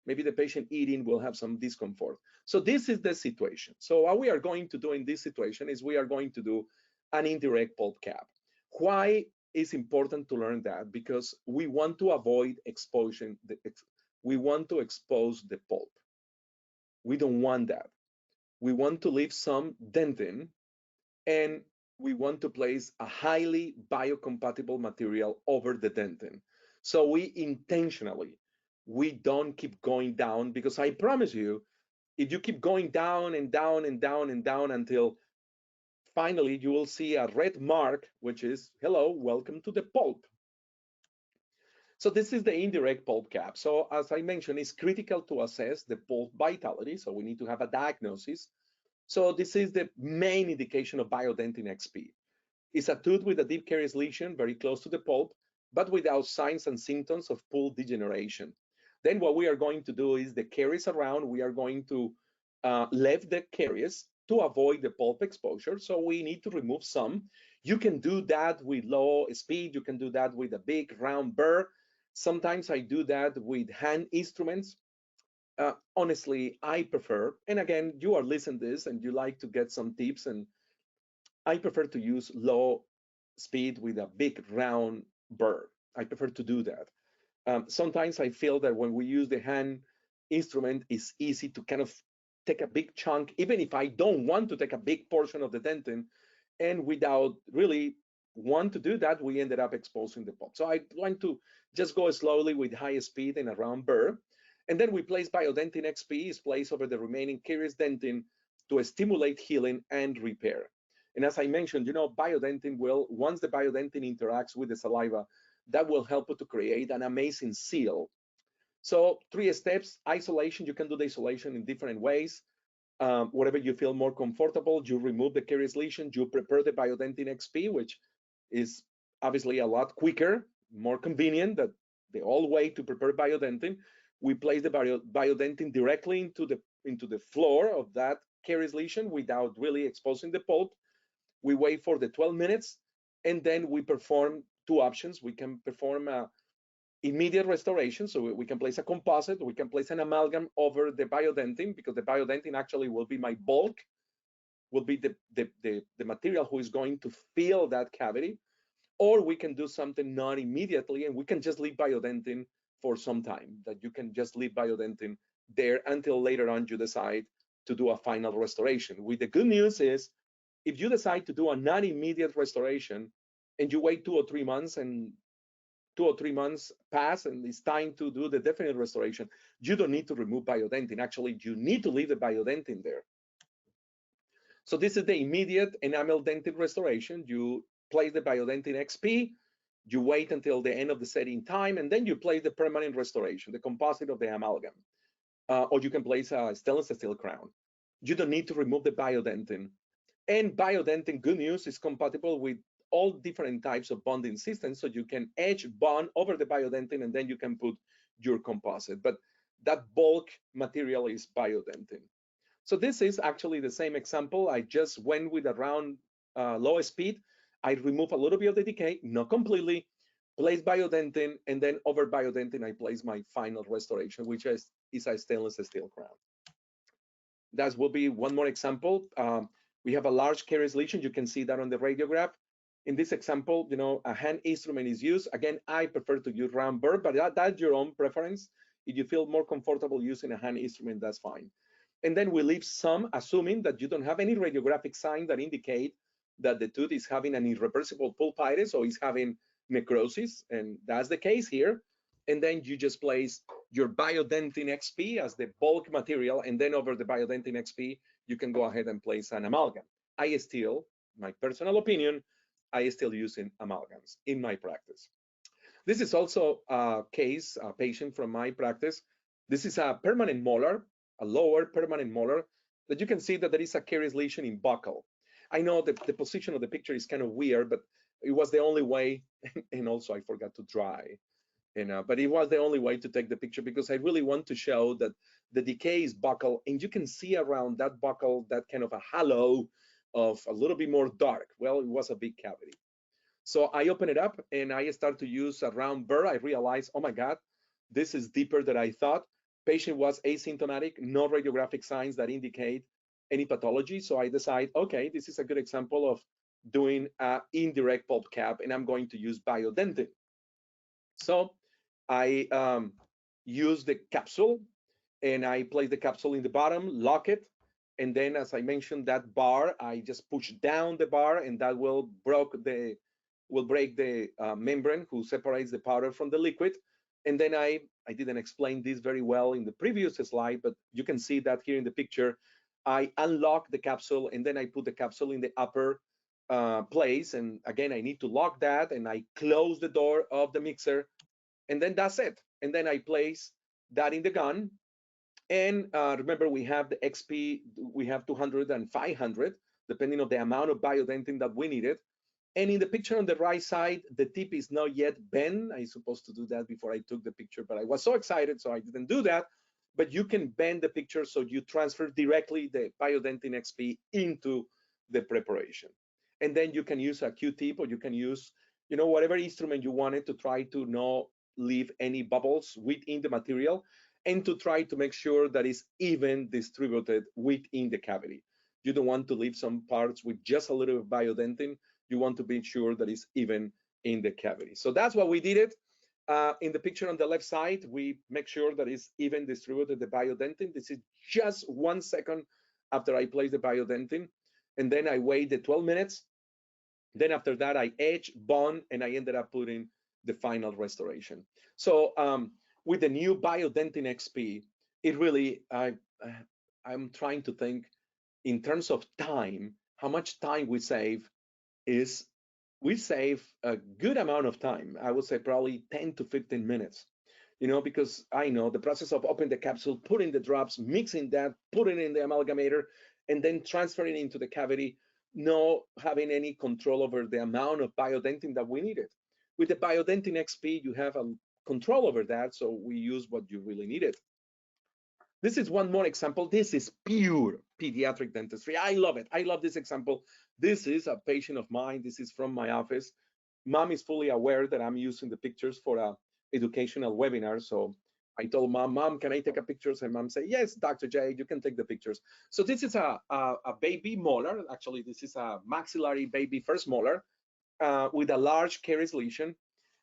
maybe the patient eating will have some discomfort. So this is the situation. So what we are going to do in this situation is we are going to do an indirect pulp cap. Why is important to learn that? Because we want to avoid exposure. We want to expose the pulp. We don't want that. We want to leave some dentin, and we want to place a highly biocompatible material over the dentin. So we intentionally, we don't keep going down, because I promise you, if you keep going down and down and down and down until finally you will see a red mark, which is, hello, welcome to the pulp. So this is the indirect pulp cap. So as I mentioned, it's critical to assess the pulp vitality. So we need to have a diagnosis. So this is the main indication of Biodentine XP. It's a tooth with a deep caries lesion very close to the pulp, but without signs and symptoms of pulp degeneration. Then what we are going to do is the caries around, we are going to leave the caries to avoid the pulp exposure. So we need to remove some. You can do that with low speed. You can do that with a big round burr. Sometimes I do that with hand instruments. Honestly, I prefer, and again, you are listening to this and you like to get some tips, and I prefer to use low speed with a big round burr. I prefer to do that. Sometimes I feel that when we use the hand instrument, it's easy to kind of take a big chunk, even if I don't want to take a big portion of the dentin, and without really want to do that, we ended up exposing the pulp. So I want to just go slowly with high speed and a round burr. And then we place Biodentine XP, is placed over the remaining caries dentin to stimulate healing and repair. And as I mentioned, Biodentine will, once the Biodentine interacts with the saliva, that will help to create an amazing seal. So 3 steps: isolation. You can do the isolation in different ways. Whatever you feel more comfortable, you remove the caries lesion, you prepare the Biodentine XP, which is obviously a lot quicker, more convenient, that the old way to prepare Biodentine. We place the Biodentine directly into the floor of that caries lesion without really exposing the pulp. We wait for the 12 minutes, and then we perform 2 options. We can perform immediate restoration, so we can place a composite, we can place an amalgam over the Biodentine, because the Biodentine actually will be my bulk, will be the material who is going to fill that cavity. Or we can do something not immediately, and we can just leave Biodentine for some time, that you can just leave Biodentine there until later on you decide to do a final restoration. With the good news is, if you decide to do a non-immediate restoration and you wait 2 or 3 months and 2 or 3 months pass and it's time to do the definite restoration, you don't need to remove biodentin. Actually, you need to leave the biodentin there. So this is the immediate enamel dentin restoration. You place the Biodentine XP, you wait until the end of the setting time, and then you place the permanent restoration, the composite of the amalgam. Or you can place a stainless steel crown. You don't need to remove the Biodentin. And Biodentin, good news, is compatible with all different types of bonding systems, so you can edge bond over the Biodentin, and then you can put your composite. But that bulk material is Biodentin. So this is actually the same example. I just went with around low speed. I remove a little bit of the decay, not completely, place Biodentin, and then over Biodentin, I place my final restoration, which is a stainless steel crown. That will be one more example. We have a large caries lesion. You can see that on the radiograph. In this example, a hand instrument is used. Again, I prefer to use round burr, but that's your own preference. If you feel more comfortable using a hand instrument, that's fine. And then we leave some, assuming that you don't have any radiographic sign that indicate that the tooth is having an irreversible pulpitis or is having necrosis, and that's the case here. And then you just place your Biodentine XP as the bulk material, and then over the Biodentine XP, you can go ahead and place an amalgam. I still, my personal opinion, I still using amalgams in my practice. This is also a case, a patient from my practice. This is a permanent molar, a lower permanent molar, that you can see that there is a caries lesion in buccal. I know that the position of the picture is kind of weird, but it was the only way, and also I forgot to dry, but it was the only way to take the picture because I really want to show that the decay is buccal, and you can see around that buccal that kind of a halo of a little bit more dark. Well, it was a big cavity. So I open it up and I start to use a round burr. I realized, oh my God, this is deeper than I thought. Patient was asymptomatic, no radiographic signs that indicate any pathology. So I decide, okay, this is a good example of doing an indirect pulp cap, and I'm going to use Biodentin. So I use the capsule, and I place the capsule in the bottom, lock it, and then, as I mentioned, that bar, I just push down the bar, and that will break the membrane who separates the powder from the liquid. And then I didn't explain this very well in the previous slide, but you can see that here in the picture. I unlock the capsule, and then I put the capsule in the upper place. And again, I need to lock that, and I close the door of the mixer, and then that's it. And then I place that in the gun. And remember, we have the XP, we have 200 and 500, depending on the amount of Biodentin that we needed. And in the picture on the right side, the tip is not yet bent. I supposed to do that before I took the picture, but I was so excited, so I didn't do that. But you can bend the picture so you transfer directly the Biodentine XP into the preparation. And then you can use a Q-tip, or you can use, whatever instrument you wanted to try to not leave any bubbles within the material, and to try to make sure that it's even distributed within the cavity. You don't want to leave some parts with just a little bit of Biodentin. You want to be sure that it's even in the cavity. So that's what we did it. In the picture on the left side, we make sure that it's even distributed, the Biodentin. This is just 1 second after I place the Biodentin. And then I wait the 12 minutes. Then after that, I edge, bond, and I ended up putting the final restoration. So with the new Biodentin XP, it really, I'm trying to think in terms of time, how much time we save is we save a good amount of time. I would say probably 10 to 15 minutes, because I know the process of opening the capsule, putting the drops, mixing that, putting it in the amalgamator, and then transferring into the cavity, no having any control over the amount of Biodentin that we needed. With the Biodentin XP, you have a control over that, so we use what you really needed. This is one more example. This is pure pediatric dentistry. I love it. I love this example. This is a patient of mine. This is from my office. Mom is fully aware that I'm using the pictures for a educational webinar. So I told Mom, can I take a pictures? And Mom said, yes, Dr. J, you can take the pictures. So this is a baby molar. Actually, this is a maxillary baby first molar with a large caries lesion.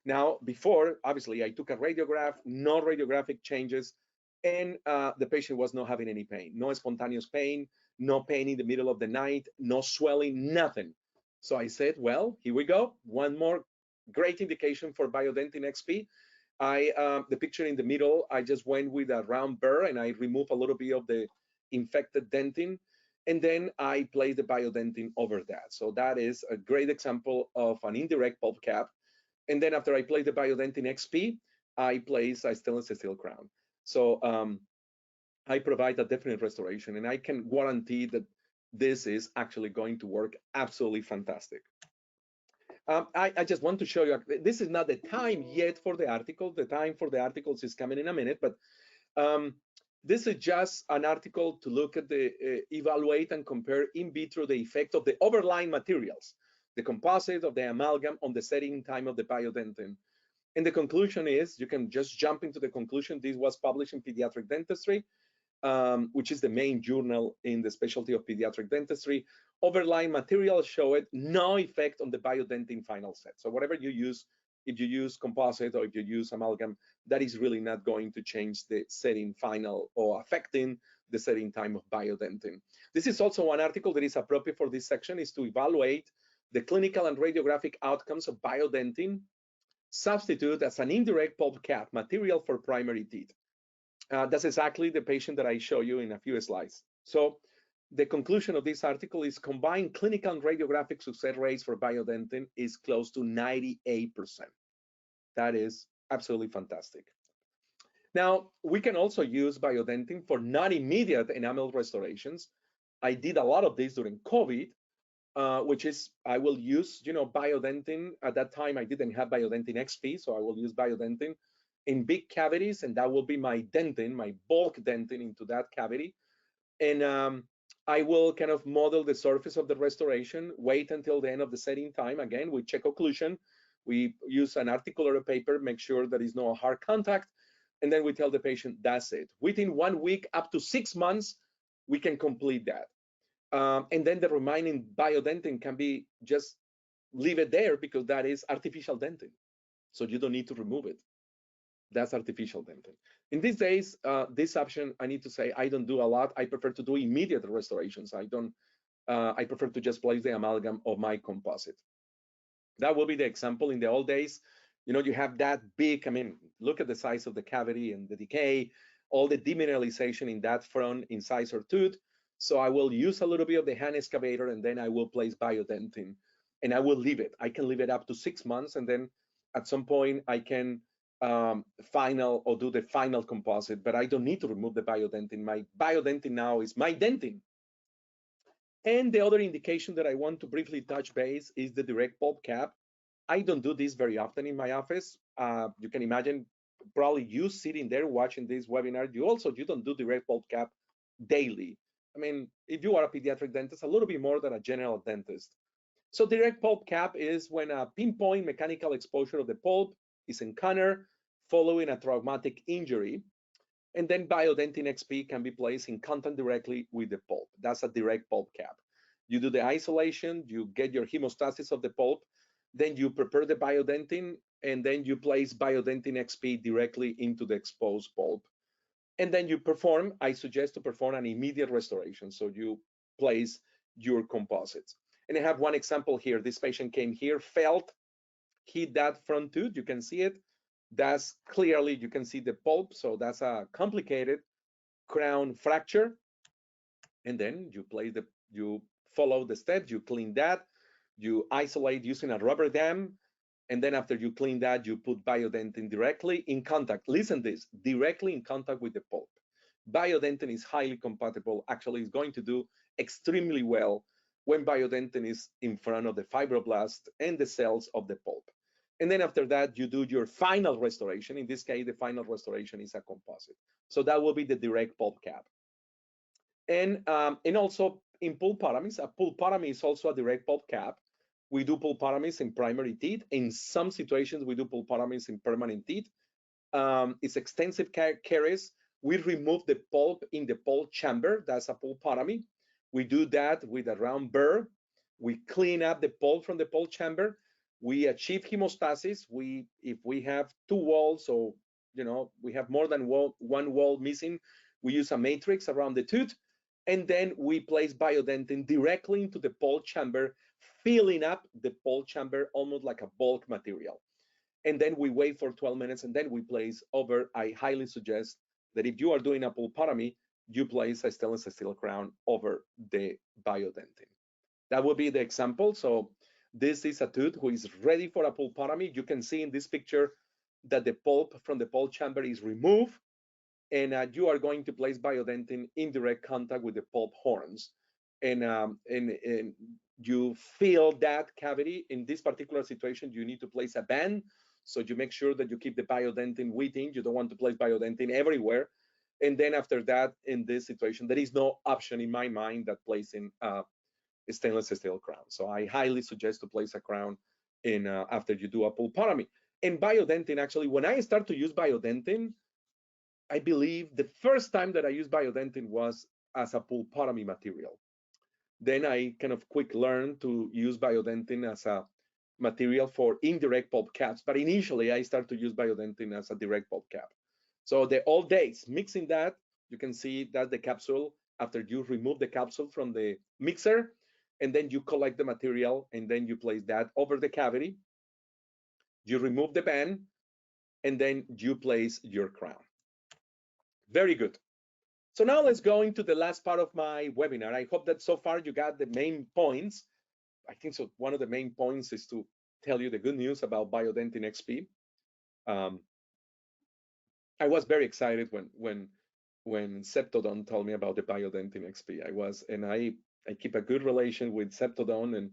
Now, before, obviously, I took a radiograph, no radiographic changes, and the patient was not having any pain, no spontaneous pain, no pain in the middle of the night, no swelling, nothing. So I said, well, here we go. One more great indication for Biodentine XP. The picture in the middle, I just went with a round burr and I removed a little bit of the infected dentin, and then I placed the Biodentine over that. So that is a great example of an indirect pulp cap. And then after I place the Biodentine XP, I place a stainless steel crown. So I provide a definite restoration, and I can guarantee that this is actually going to work absolutely fantastic. I just want to show you, this is not the time yet for the article. The time for the articles is coming in a minute, but this is just an article to look at the evaluate and compare in vitro the effect of the overlying materials, the composite of the amalgam on the setting time of the Biodentine. And the conclusion is, you can just jump into the conclusion. This was published in Pediatric Dentistry, which is the main journal in the specialty of pediatric dentistry. Overlying materials showed no effect on the Biodentine final set. So whatever you use, if you use composite or if you use amalgam, that is really not going to change the setting final or affecting the setting time of Biodentine. This is also one article that is appropriate for this section, is to evaluate the clinical and radiographic outcomes of Biodentine substitute as an indirect pulp cap material for primary teeth. That's exactly the patient that I show you in a few slides. So the conclusion of this article is combined clinical and radiographic success rates for Biodentine is close to 98%. That is absolutely fantastic. Now, we can also use Biodentine for non-immediate enamel restorations. I did a lot of this during COVID, which is, I will use, Biodentine. At that time, I didn't have Biodentine XP, so I will use Biodentine in big cavities, and that will be my dentin, my bulk dentin into that cavity. And I will kind of model the surface of the restoration, wait until the end of the setting time. Again, we check occlusion. We use an articular paper, make sure there is no hard contact, and then we tell the patient, that's it. Within 1 week, up to 6 months, we can complete that. And then the remaining Biodentine can be just leave it there, because that is artificial dentin. So you don't need to remove it. That's artificial dentin. In these days, this option, I need to say, I don't do a lot. I prefer to do immediate restorations. I prefer to just place the amalgam of my composite. That will be the example. In the old days, you have that big, look at the size of the cavity and the decay, all the demineralization in that front incisor tooth. So I will use a little bit of the hand excavator, and then I will place Biodentine, and I will leave it. I can leave it up to 6 months, and then at some point I can do the final composite, but I don't need to remove the Biodentine. My Biodentine now is my dentin. And the other indication that I want to briefly touch base is the direct pulp cap. I don't do this very often in my office. You can imagine, probably you sitting there watching this webinar, you don't do direct pulp cap daily. If you are a pediatric dentist, a little bit more than a general dentist. So direct pulp cap is when a pinpoint mechanical exposure of the pulp is encountered following a traumatic injury, and then Biodentine XP can be placed in contact directly with the pulp. That's a direct pulp cap. You do the isolation, you get your hemostasis of the pulp, then you prepare the Biodentine, and then you place Biodentine XP directly into the exposed pulp. And then I suggest to perform an immediate restoration. So you place your composites. And I have one example here. This patient came here, hit that front tooth, you can see it. That's clearly, you can see the pulp. So that's a complicated crown fracture. And then you follow the steps, you clean that, you isolate using a rubber dam. And then after you clean that, you put Biodentine directly in contact. Listen to this, directly in contact with the pulp. Biodentine is highly compatible. Actually, it's going to do extremely well when Biodentine is in front of the fibroblast and the cells of the pulp. And then after that, you do your final restoration. In this case, the final restoration is a composite. So that will be the direct pulp cap. And also in pulpotomies, a pulpotomy is also a direct pulp cap. We do pulpotomies in primary teeth. In some situations, we do pulpotomies in permanent teeth. It's extensive caries. We remove the pulp in the pulp chamber. That's a pulpotomy. We do that with a round burr. We clean up the pulp from the pulp chamber. We achieve hemostasis. If we have 2 walls, or we have more than one wall missing, we use a matrix around the tooth, and then we place Biodentine directly into the pulp chamber filling up the pulp chamber almost like a bulk material. And then we wait for 12 minutes and then we place over. I highly suggest that if you are doing a pulpotomy, you place a stainless steel crown over the biodentine. That would be the example. So this is a tooth who is ready for a pulpotomy. You can see in this picture that the pulp from the pulp chamber is removed, and you are going to place biodentine in direct contact with the pulp horns. And you fill that cavity. In this particular situation, you need to place a band, so you make sure that you keep the biodentine within. You don't want to place biodentine everywhere. And then after that, in this situation, there is no option in my mind that placing a stainless steel crown. So I highly suggest to place a crown in after you do a pulpotomy. And biodentine, actually, when I start to use biodentine, I believe the first time that I used biodentine was as a pulpotomy material. Then I kind of quick learned to use biodentine as a material for indirect pulp caps. But initially, I started to use biodentine as a direct pulp cap. So the old days, mixing that, you can see that the capsule, after you remove the capsule from the mixer, and then you collect the material, and then you place that over the cavity. You remove the band, and then you place your crown. Very good. So now let's go into the last part of my webinar. I hope that so far you got the main points. I think so. One of the main points is to tell you the good news about Biodentine XP. I was very excited when Septodon told me about the Biodentine XP. I keep a good relation with Septodon, and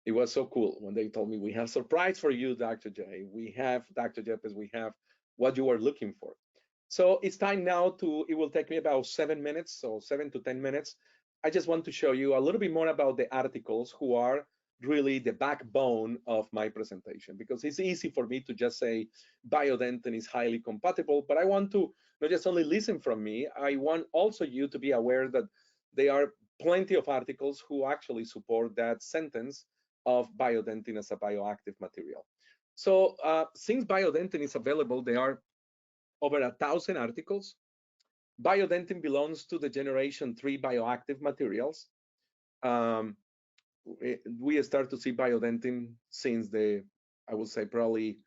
it was so cool when they told me, we have a surprise for you, Dr. J. We have, Dr. Yepes, we have what you are looking for. So it's time now it will take me about 7 minutes, so 7 to 10 minutes. I just want to show you a little bit more about the articles who are really the backbone of my presentation, because it's easy for me to just say biodentine is highly compatible, but I want to not just only listen from me, I want also you to be aware that there are plenty of articles who actually support that sentence of biodentine as a bioactive material. So since biodentine is available, there are over 1,000 articles. Biodentine belongs to the generation 3 bioactive materials. We start to see biodentine since I would say probably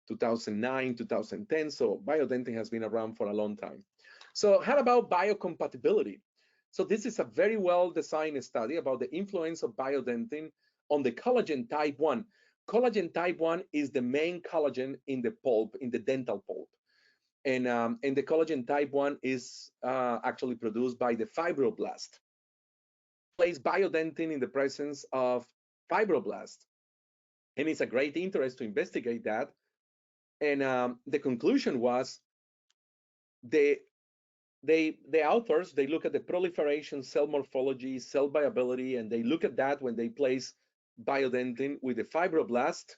2009, 2010. So biodentine has been around for a long time. So how about biocompatibility? So this is a very well-designed study about the influence of biodentine on the collagen type 1. Collagen type 1 is the main collagen in the pulp, in the dental pulp. And the collagen type 1 is actually produced by the fibroblast. Place biodentine in the presence of fibroblast. And it's a great interest to investigate that. And the conclusion was the authors, they look at the proliferation, cell morphology, cell viability, and they look at that when they place biodentine with the fibroblast.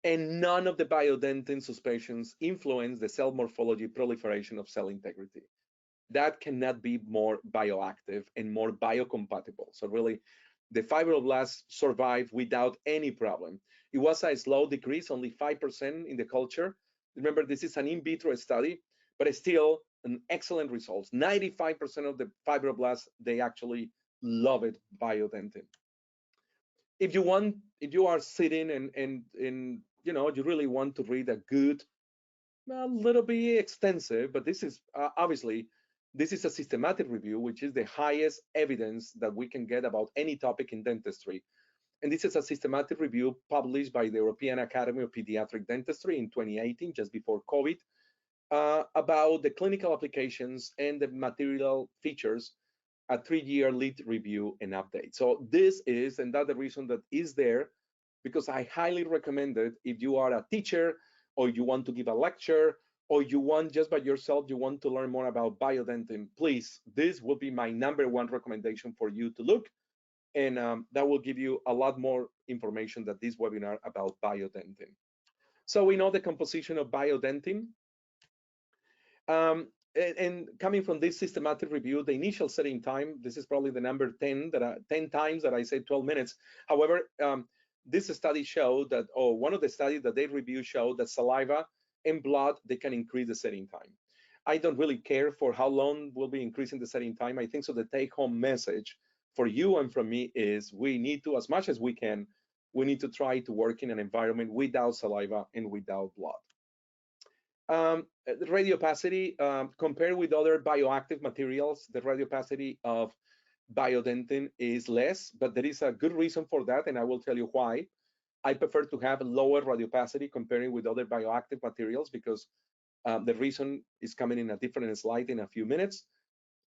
And none of the biodentine suspensions influence the cell morphology, proliferation of cell integrity. That cannot be more bioactive and more biocompatible. So really, the fibroblasts survive without any problem. It was a slow decrease, only 5% in the culture. Remember, this is an in vitro study, but still an excellent results. 95% of the fibroblasts, they actually love it, biodentine. If you are sitting and you really want to read a good, a little bit extensive, but this is obviously, this is a systematic review, which is the highest evidence that we can get about any topic in dentistry. And this is a systematic review published by the European Academy of Pediatric Dentistry in 2018, just before COVID, about the clinical applications and the material features, a 3-year lead review and update. So this is, and that's the reason that is there, because I highly recommend it if you are a teacher or you want to give a lecture or you want just by yourself, you want to learn more about biodentine, please, this will be my #1 recommendation for you to look. And that will give you a lot more information than this webinar about biodentine. So we know the composition of biodentine. And coming from this systematic review, the initial setting time, this is probably the number 10 10 times that I say 12 minutes. However, this study showed that, or one of the studies that they reviewed showed that saliva and blood, they can increase the setting time. I don't really care for how long we'll be increasing the setting time. I think so the take-home message for you and for me is we need to, as much as we can, we need to try to work in an environment without saliva and without blood. The radiopacity, compared with other bioactive materials, the radiopacity of Biodentine is less, but there is a good reason for that, and I will tell you why. I prefer to have lower radiopacity comparing with other bioactive materials because the reason is coming in a different slide in a few minutes.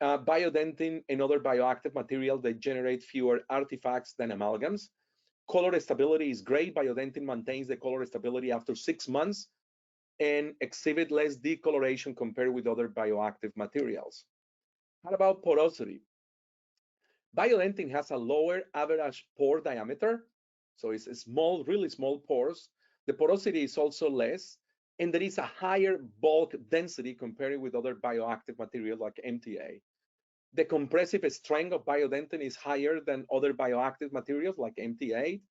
Biodentine and other bioactive materials, they generate fewer artifacts than amalgams. Color stability is great. Biodentine maintains the color stability after 6 months and exhibit less decoloration compared with other bioactive materials. How about porosity? Biodentine has a lower average pore diameter, so it's small, really small pores. The porosity is also less, and there is a higher bulk density compared with other bioactive materials like MTA. The compressive strength of Biodentine is higher than other bioactive materials like MTA.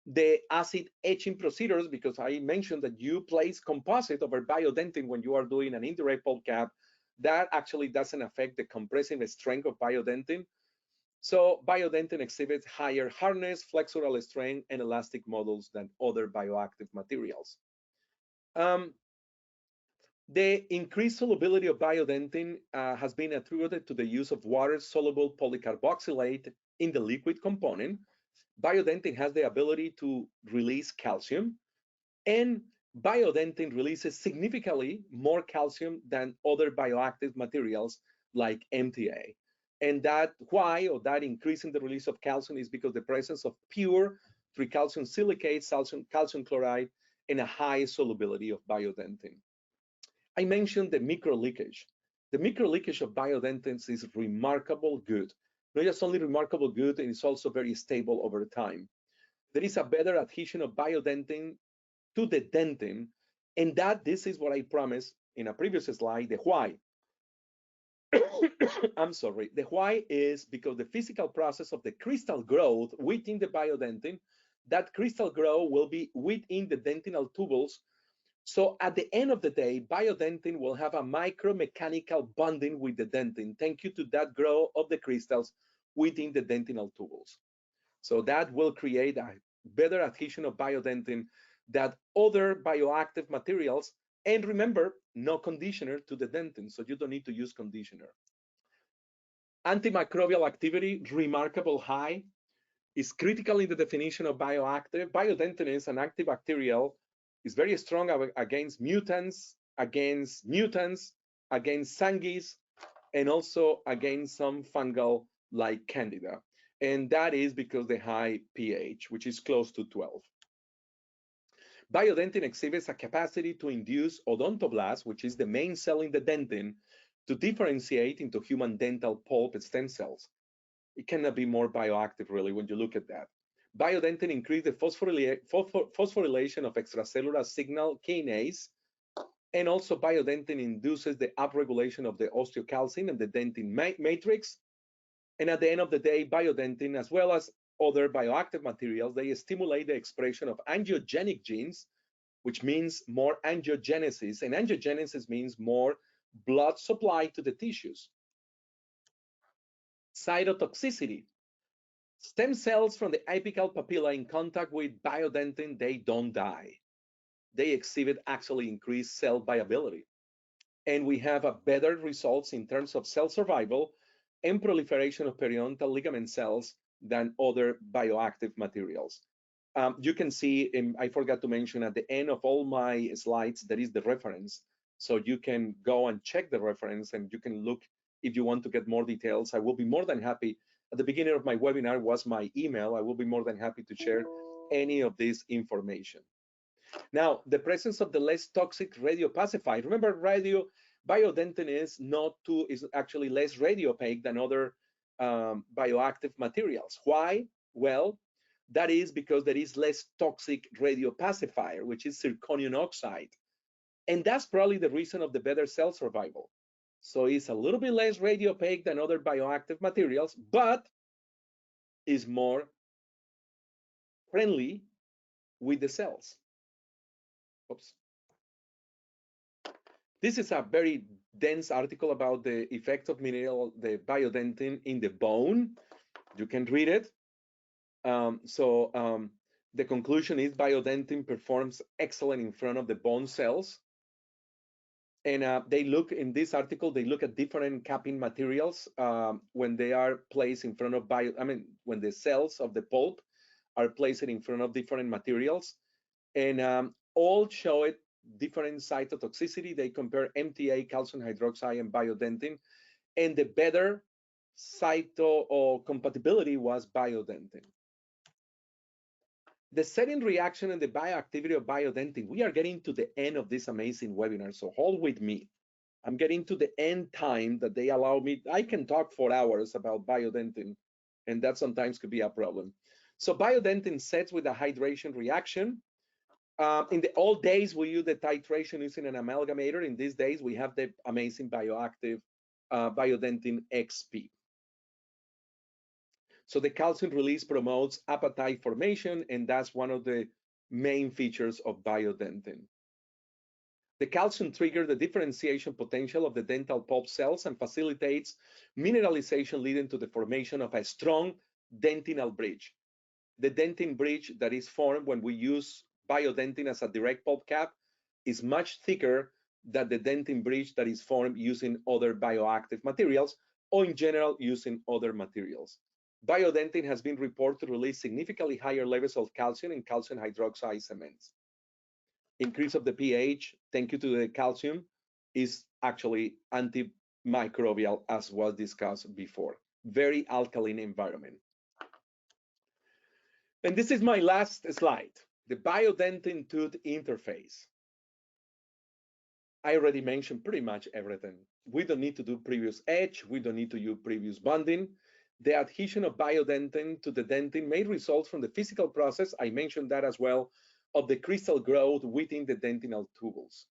The acid etching procedures, because I mentioned that you place composite over Biodentine when you are doing an indirect pulp cap, that actually doesn't affect the compressive strength of Biodentine. So Biodentine exhibits higher hardness, flexural strength, and elastic modulus than other bioactive materials. The increased solubility of Biodentine has been attributed to the use of water-soluble polycarboxylate in the liquid component. Biodentine has the ability to release calcium, and Biodentine releases significantly more calcium than other bioactive materials like MTA. And that increase in the release of calcium is because the presence of pure tricalcium silicates, calcium chloride, and a high solubility of Biodentine. I mentioned the micro leakage. The micro leakage of Biodentines is remarkable good. Not just only remarkable good, and it's also very stable over time. There is a better adhesion of Biodentine to the dentin, and this is what I promised in a previous slide, the why. I'm sorry. The why is because the physical process of the crystal growth within the Biodentine, that crystal growth will be within the dentinal tubules. So at the end of the day, Biodentine will have a micromechanical bonding with the dentin, thank you to that growth of the crystals within the dentinal tubules. So that will create a better adhesion of Biodentine than other bioactive materials. And remember, no conditioner to the dentin, so you don't need to use conditioner. Antimicrobial activity, remarkable high, is critical in the definition of bioactive. Biodentine is an antibacterial, is very strong against mutants, against sanguis, and also against some fungal like Candida. And that is because the high pH, which is close to 12. Biodentine exhibits a capacity to induce odontoblasts, which is the main cell in the dentin, to differentiate into human dental pulp stem cells. It cannot be more bioactive, really, when you look at that. Biodentine increases the phosphorylation of extracellular signal kinase, and also Biodentine induces the upregulation of the osteocalcin and the dentin matrix. And at the end of the day, Biodentine, as well as other bioactive materials, they stimulate the expression of angiogenic genes, which means more angiogenesis, and angiogenesis means more blood supply to the tissues. Cytotoxicity. Stem cells from the apical papilla in contact with Biodentine, they don't die. They exhibit actually increased cell viability. And we have a better results in terms of cell survival and proliferation of periodontal ligament cells than other bioactive materials. You can see, I forgot to mention at the end of all my slides, there is the reference. So you can go and check the reference and you can look if you want to get more details. I will be more than happy. At the beginning of my webinar was my email. I will be more than happy to share any of this information. Now, the presence of the less toxic radiopacifier. Remember, Biodentine is actually less radiopaque than other bioactive materials. Why? Well, that is because there is less toxic radiopacifier, which is zirconium oxide. And that's probably the reason of the better cell survival. So it's a little bit less radiopaque than other bioactive materials, but is more friendly with the cells. Oops. This is a very dense article about the effect of the Biodentine in the bone. You can read it. The conclusion is Biodentine performs excellent in front of the bone cells. And they look, in this article, they look at different capping materials when they are placed in front of when the cells of the pulp are placed in front of different materials. And all show it different cytotoxicity. They compare MTA, calcium hydroxide, and Biodentine. And the better cyto or compatibility was Biodentine. The setting reaction and the bioactivity of Biodentine. We are getting to the end of this amazing webinar, so hold with me. I'm getting to the end time that they allow me. I can talk for hours about Biodentine, and that sometimes could be a problem. So Biodentine sets with a hydration reaction. In the old days, we use the titration using an amalgamator. In these days, we have the amazing bioactive Biodentine XP. So the calcium release promotes apatite formation, and that's one of the main features of Biodentine. The calcium triggers the differentiation potential of the dental pulp cells and facilitates mineralization, leading to the formation of a strong dentinal bridge. The dentin bridge that is formed when we use Biodentine as a direct pulp cap is much thicker than the dentin bridge that is formed using other bioactive materials, or in general using other materials. Biodentine has been reported to release significantly higher levels of calcium in calcium hydroxide cements. Increase of the pH, thank you to the calcium, is actually antimicrobial, as was discussed before. Very alkaline environment. And this is my last slide, the Biodentine tooth interface. I already mentioned pretty much everything. We don't need to do previous etch. We don't need to use previous bonding. The adhesion of Biodentine to the dentin may result from the physical process, I mentioned that as well, of the crystal growth within the dentinal tubules.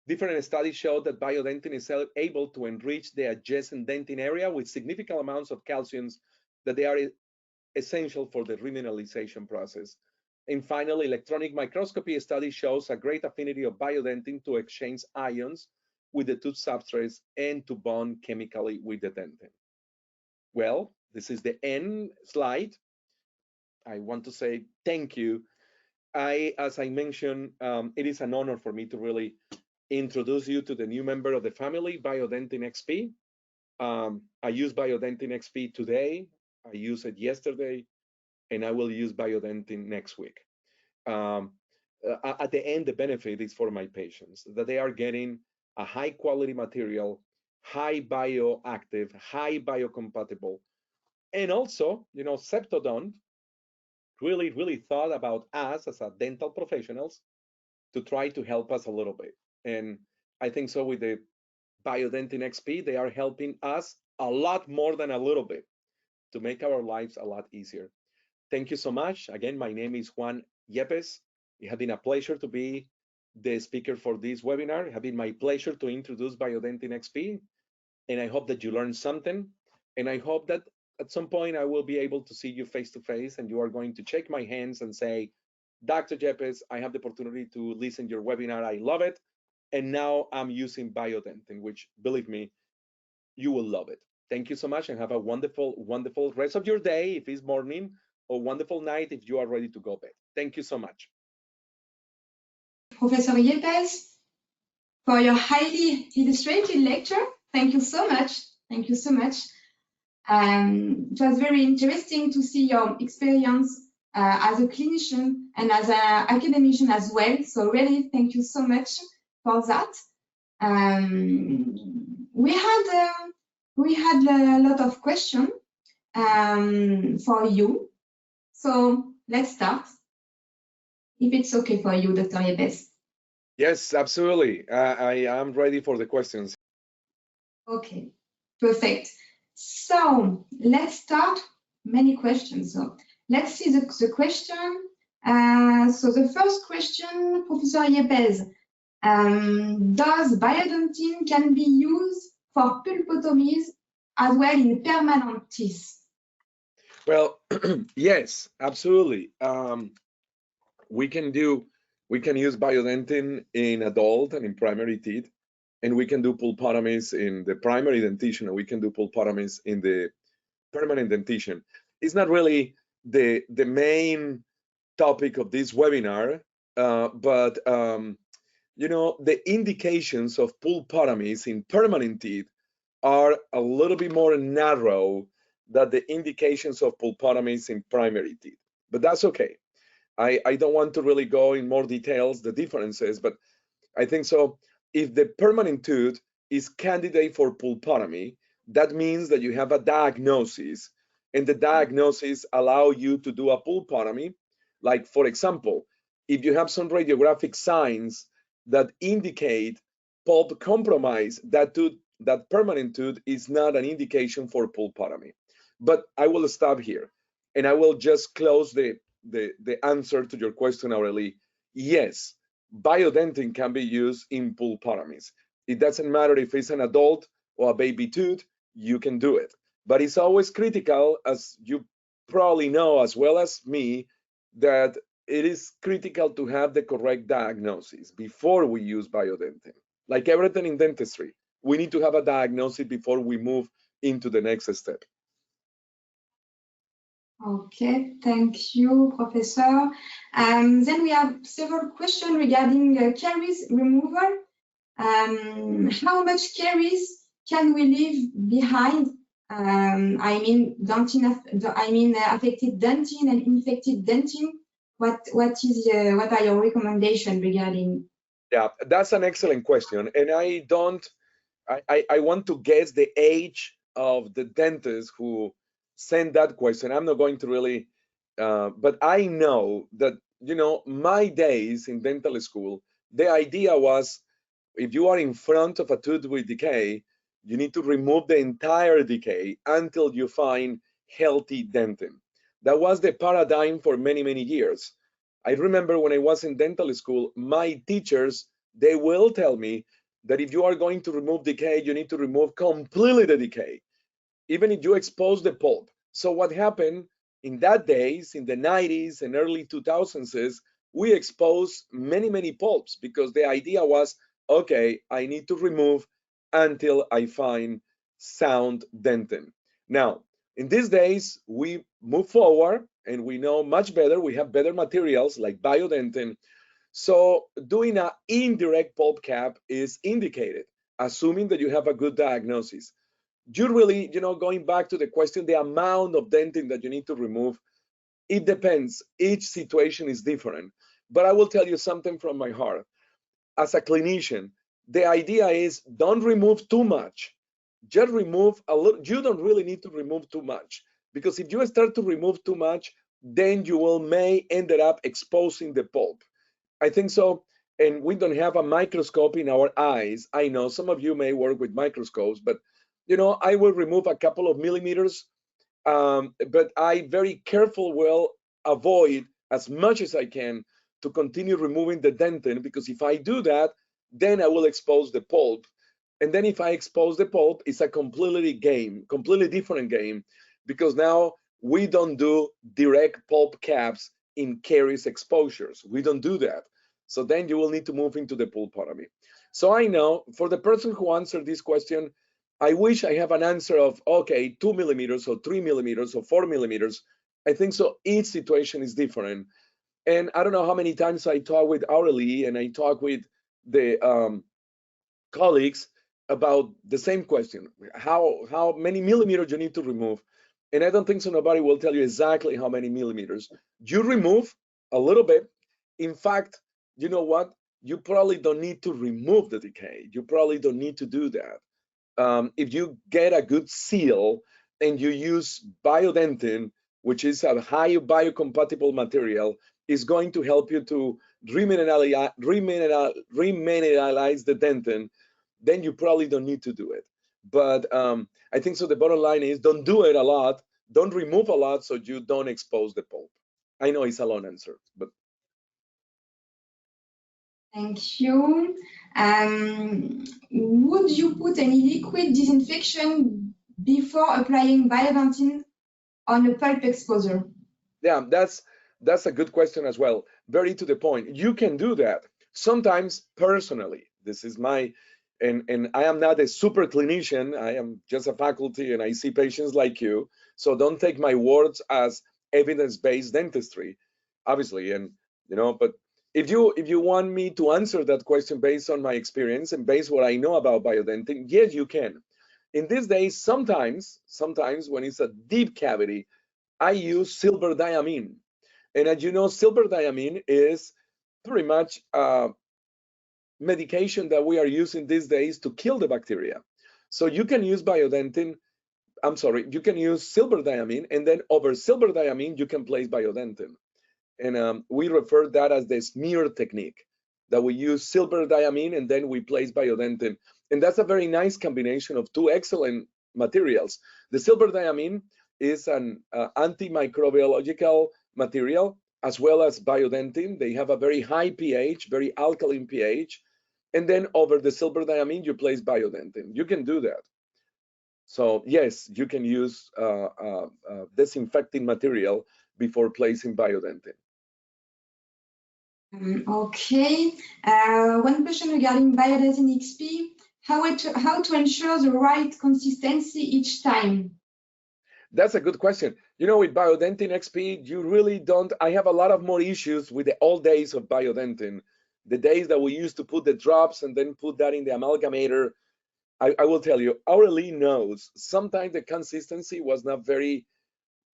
Different studies show that Biodentine is able to enrich the adjacent dentin area with significant amounts of calciums that they are essential for the remineralization process. And finally, electronic microscopy study shows a great affinity of Biodentine to exchange ions with the tooth substrates and to bond chemically with the dentin. Well, this is the end slide. I want to say thank you. As I mentioned, it is an honor for me to really introduce you to the new member of the family, Biodentine XP. I use Biodentine XP today. I used it yesterday, and I will use Biodentine next week. At the end, the benefit is for my patients, that they are getting a high quality material, high bioactive, high biocompatible. And also, you know, Septodont really thought about us as a dental professionals to try to help us a little bit. And I think so with the Biodentine XP, they are helping us a lot more than a little bit to make our lives a lot easier. Thank you so much. Again, my name is Juan Yepes. It has been a pleasure to be the speaker for this webinar. It has been my pleasure to introduce Biodentine XP, and I hope that you learned something. And I hope that at some point I will be able to see you face to face, and you are going to shake my hands and say, Dr. Yepes, I have the opportunity to listen to your webinar. I love it. And now I'm using Biodentine, which, believe me, you will love it. Thank you so much, and have a wonderful, wonderful rest of your day if it's morning, or wonderful night if you are ready to go bed. Thank you so much. Professor Yepes, for your highly illustrated lecture. Thank you so much. Thank you so much. It was very interesting to see your experience as a clinician and as an academician as well. So really, thank you so much for that. We had a lot of questions for you. So let's start. If it's okay for you, Dr. Yepes. Yes, absolutely. I am ready for the questions. Okay, perfect. So let's start. Many questions. So let's see the question. So the first question, Professor Yepes, does Biodentine can be used for pulpotomies as well in permanent teeth? Well, yes, absolutely. We can use Biodentine in adult and in primary teeth, and we can do pulpotomies in the primary dentition, and we can do pulpotomies in the permanent dentition. It's not really the main topic of this webinar, but you know, the indications of pulpotomies in permanent teeth are a little bit more narrow than the indications of pulpotomies in primary teeth. But that's okay. I don't want to really go in more details, the differences, but I think so. If the permanent tooth is candidate for pulpotomy, that means that you have a diagnosis, and the diagnosis allow you to do a pulpotomy. Like, for example, if you have some radiographic signs that indicate pulp compromise, that tooth, that permanent tooth is not an indication for pulpotomy. But I will stop here, and I will just close the answer to your question, Aurelie. Yes, biodentine can be used in pulpotomies. It doesn't matter if it's an adult or a baby tooth, you can do it. But it's always critical, as you probably know as well as me, that it is critical to have the correct diagnosis before we use biodentine. Like everything in dentistry, we need to have a diagnosis before we move into the next step. Okay, thank you, Professor. Then we have several questions regarding caries removal. How much caries can we leave behind? I mean, affected dentine and infected dentine. What are your recommendations regarding? Yeah, that's an excellent question, and I want to guess the age of the dentist who sent that question. I'm not going to really, but I know that, you know, my days in dental school, the idea was if you are in front of a tooth with decay, you need to remove the entire decay until you find healthy dentin. That was the paradigm for many, many years. I remember when I was in dental school, my teachers, they will tell me that if you are going to remove decay, you need to remove completely the decay, even if you expose the pulp. So what happened in that days, in the 90s and early 2000s, is we exposed many, many pulps because the idea was, okay, I need to remove until I find sound dentin. Now, in these days, we move forward and we know much better. We have better materials like biodentin. So doing an indirect pulp cap is indicated, assuming that you have a good diagnosis. You really, you know, going back to the question, the amount of dentin that you need to remove, it depends. Each situation is different. But I will tell you something from my heart. As a clinician, the idea is don't remove too much. Just remove a little. You don't really need to remove too much, because if you start to remove too much, then you may end up exposing the pulp. I think so. And we don't have a microscope in our eyes. I know some of you may work with microscopes, but you know, I will remove a couple of millimeters, but I very careful will avoid as much as I can to continue removing the dentin, because if I do that, then I will expose the pulp. And then if I expose the pulp, it's a completely different game, because now we don't do direct pulp caps in caries exposures. We don't do that. So then you will need to move into the pulpotomy. So I know for the person who answered this question, I wish I have an answer of, okay, 2 millimeters or 3 millimeters or 4 millimeters. I think so. Each situation is different. And I don't know how many times I talk with Aurelie and I talk with the colleagues about the same question. How many millimeters you need to remove? And I don't think so. Nobody will tell you exactly how many millimeters. You remove a little bit. In fact, you know what? You probably don't need to remove the decay. You probably don't need to do that. If you get a good seal and you use biodentin, which is a high biocompatible material, is going to help you to remineralize the dentin, then you probably don't need to do it. But I think so. The bottom line is don't do it a lot. Don't remove a lot so you don't expose the pulp. I know it's a long answer, but. Thank you. Would you put any liquid disinfection before applying biodentin on a pulp exposure? Yeah, that's a good question as well. Very to the point. You can do that. Sometimes personally, this is my And I am not a super clinician. I am just a faculty, and I see patients like you. So don't take my words as evidence-based dentistry, obviously. And but if you want me to answer that question based on my experience and based what I know about biodentin, yes, you can. In these days, sometimes when it's a deep cavity, I use silver diamine. And as you know, silver diamine is pretty much medication that we are using these days to kill the bacteria. So you can use you can use silver diamine, and then over silver diamine, you can place biodentin. And we refer that as the smear technique, that we use silver diamine and then we place biodentin. And that's a very nice combination of two excellent materials. The silver diamine is an antimicrobiological material, as well as biodentin. They have a very high pH, very alkaline pH. And then over the silver diamine, you place biodentin. You can do that. So yes, you can use disinfecting material before placing biodentin. Okay. One question regarding Biodentine XP: how to ensure the right consistency each time? That's a good question. With Biodentine XP, you really don't. I have a lot of more issues with the old days of Biodentin, the days that we used to put the drops and then put that in the amalgamator. I will tell you, Aurelie knows sometimes the consistency was not very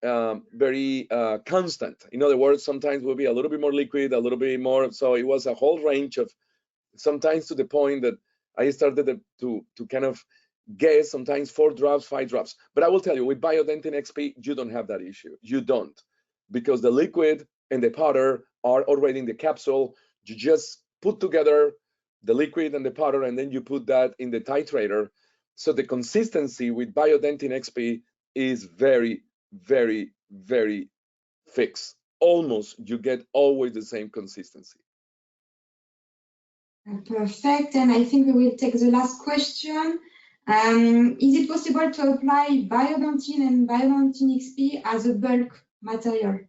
constant. In other words, sometimes will be a little bit more liquid, a little bit more. So it was a whole range of, sometimes to the point that I started to kind of guess, sometimes 4 drops, 5 drops. But I will tell you, with Biodentine XP, you don't have that issue. You don't, because the liquid and the powder are already in the capsule. You just put together the liquid and the powder, and then you put that in the titrator. So the consistency with Biodentine XP is very, very, very fixed. Almost, you get always the same consistency. Perfect. And I think we will take the last question. Is it possible to apply Biodentine and Biodentine XP as a bulk material?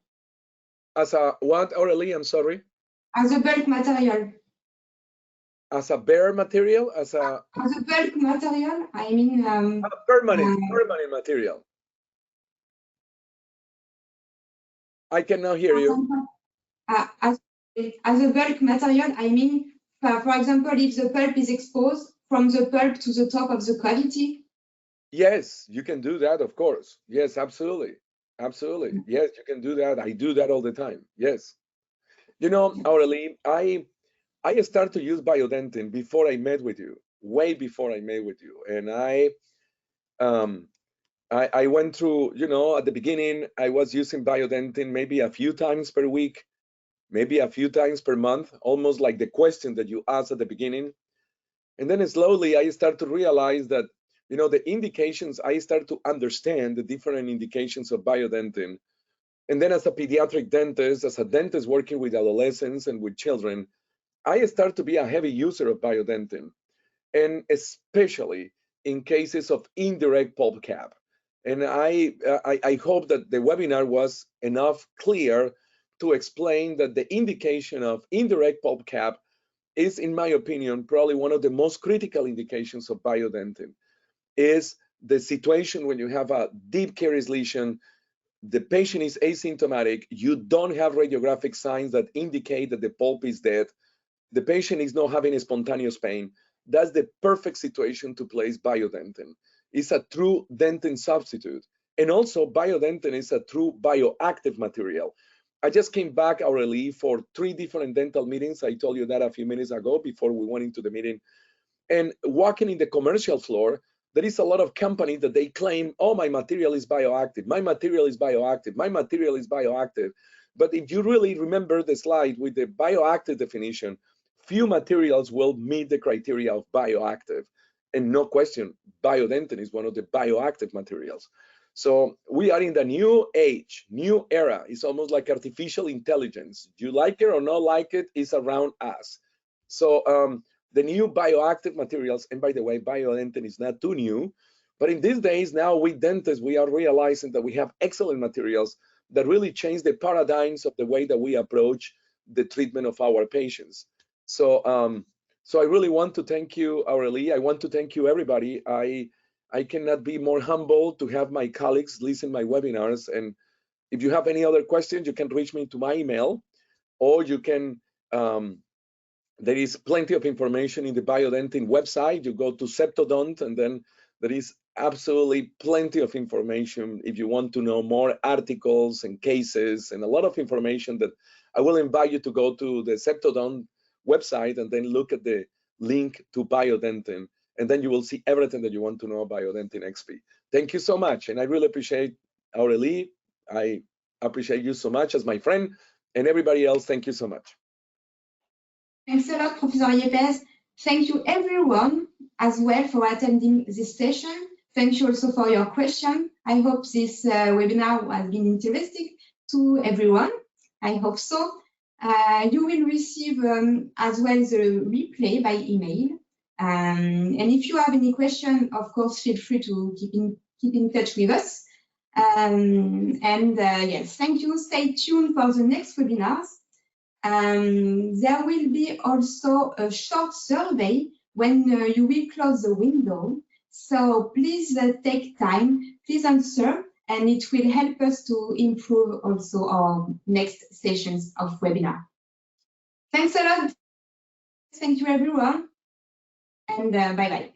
As a what, Aurelie? I'm sorry? As a bulk material. As a bare material? As a bulk material, I mean... permanent material. I cannot hear you. As a bulk material, I mean, for example, if the pulp is exposed from the pulp to the top of the cavity. Yes, you can do that, of course. Yes, absolutely. Absolutely. Yes, you can do that. I do that all the time. Yes. Aurelie, I started to use Biodentin before I met with you, way before I met with you. And I went through, at the beginning, I was using Biodentin maybe a few times per week, maybe a few times per month, almost like the question that you asked at the beginning. And then slowly I start to realize that, the indications, I start to understand the different indications of Biodentin. And then as a pediatric dentist, as a dentist working with adolescents and with children, I start to be a heavy user of Biodentin, and especially in cases of indirect pulp cap. And I hope that the webinar was enough clear to explain that the indication of indirect pulp cap is, in my opinion, probably one of the most critical indications of Biodentin, is the situation when you have a deep caries lesion, the patient is asymptomatic, you don't have radiographic signs that indicate that the pulp is dead, the patient is not having a spontaneous pain. That's the perfect situation to place Biodentin. It's a true dentin substitute. And also Biodentin is a true bioactive material. I just came back, Aurelie, for 3 different dental meetings. I told you that a few minutes ago before we went into the meeting. And walking in the commercial floor, there is a lot of companies that they claim, oh, my material is bioactive, my material is bioactive, my material is bioactive. But if you really remember the slide with the bioactive definition, few materials will meet the criteria of bioactive. And no question, Biodentin is one of the bioactive materials. So we are in the new age, new era. It's almost like artificial intelligence. You like it or not like it, it's around us. So the new bioactive materials, and by the way, Biodentin is not too new, but in these days now, we dentists, we are realizing that we have excellent materials that really change the paradigms of the way that we approach the treatment of our patients. So So I really want to thank you, Aurelie. I want to thank you, everybody. I cannot be more humble to have my colleagues listen my webinars. And if you have any other questions, you can reach me to my email, or you can, there is plenty of information in the Biodentine website. You go to Septodont, and then there is absolutely plenty of information if you want to know more articles and cases and a lot of information that I will invite you to go to the Septodont website and then look at the link to Biodentine, and then you will see everything that you want to know about Biodentine XP. Thank you so much, and I really appreciate Aurelie. I appreciate you so much as my friend, and everybody else, thank you so much. Thanks a lot, Professor Yepes. Thank you everyone as well for attending this session. Thank you also for your question. I hope this webinar has been interesting to everyone. I hope so. You will receive as well the replay by email. And if you have any question, of course, feel free to keep in touch with us. Yes, thank you. Stay tuned for the next webinars. There will be also a short survey when you will close the window. So please take time, please answer, and it will help us to improve also our next sessions of webinar. Thanks a lot. Thank you, everyone, and bye-bye.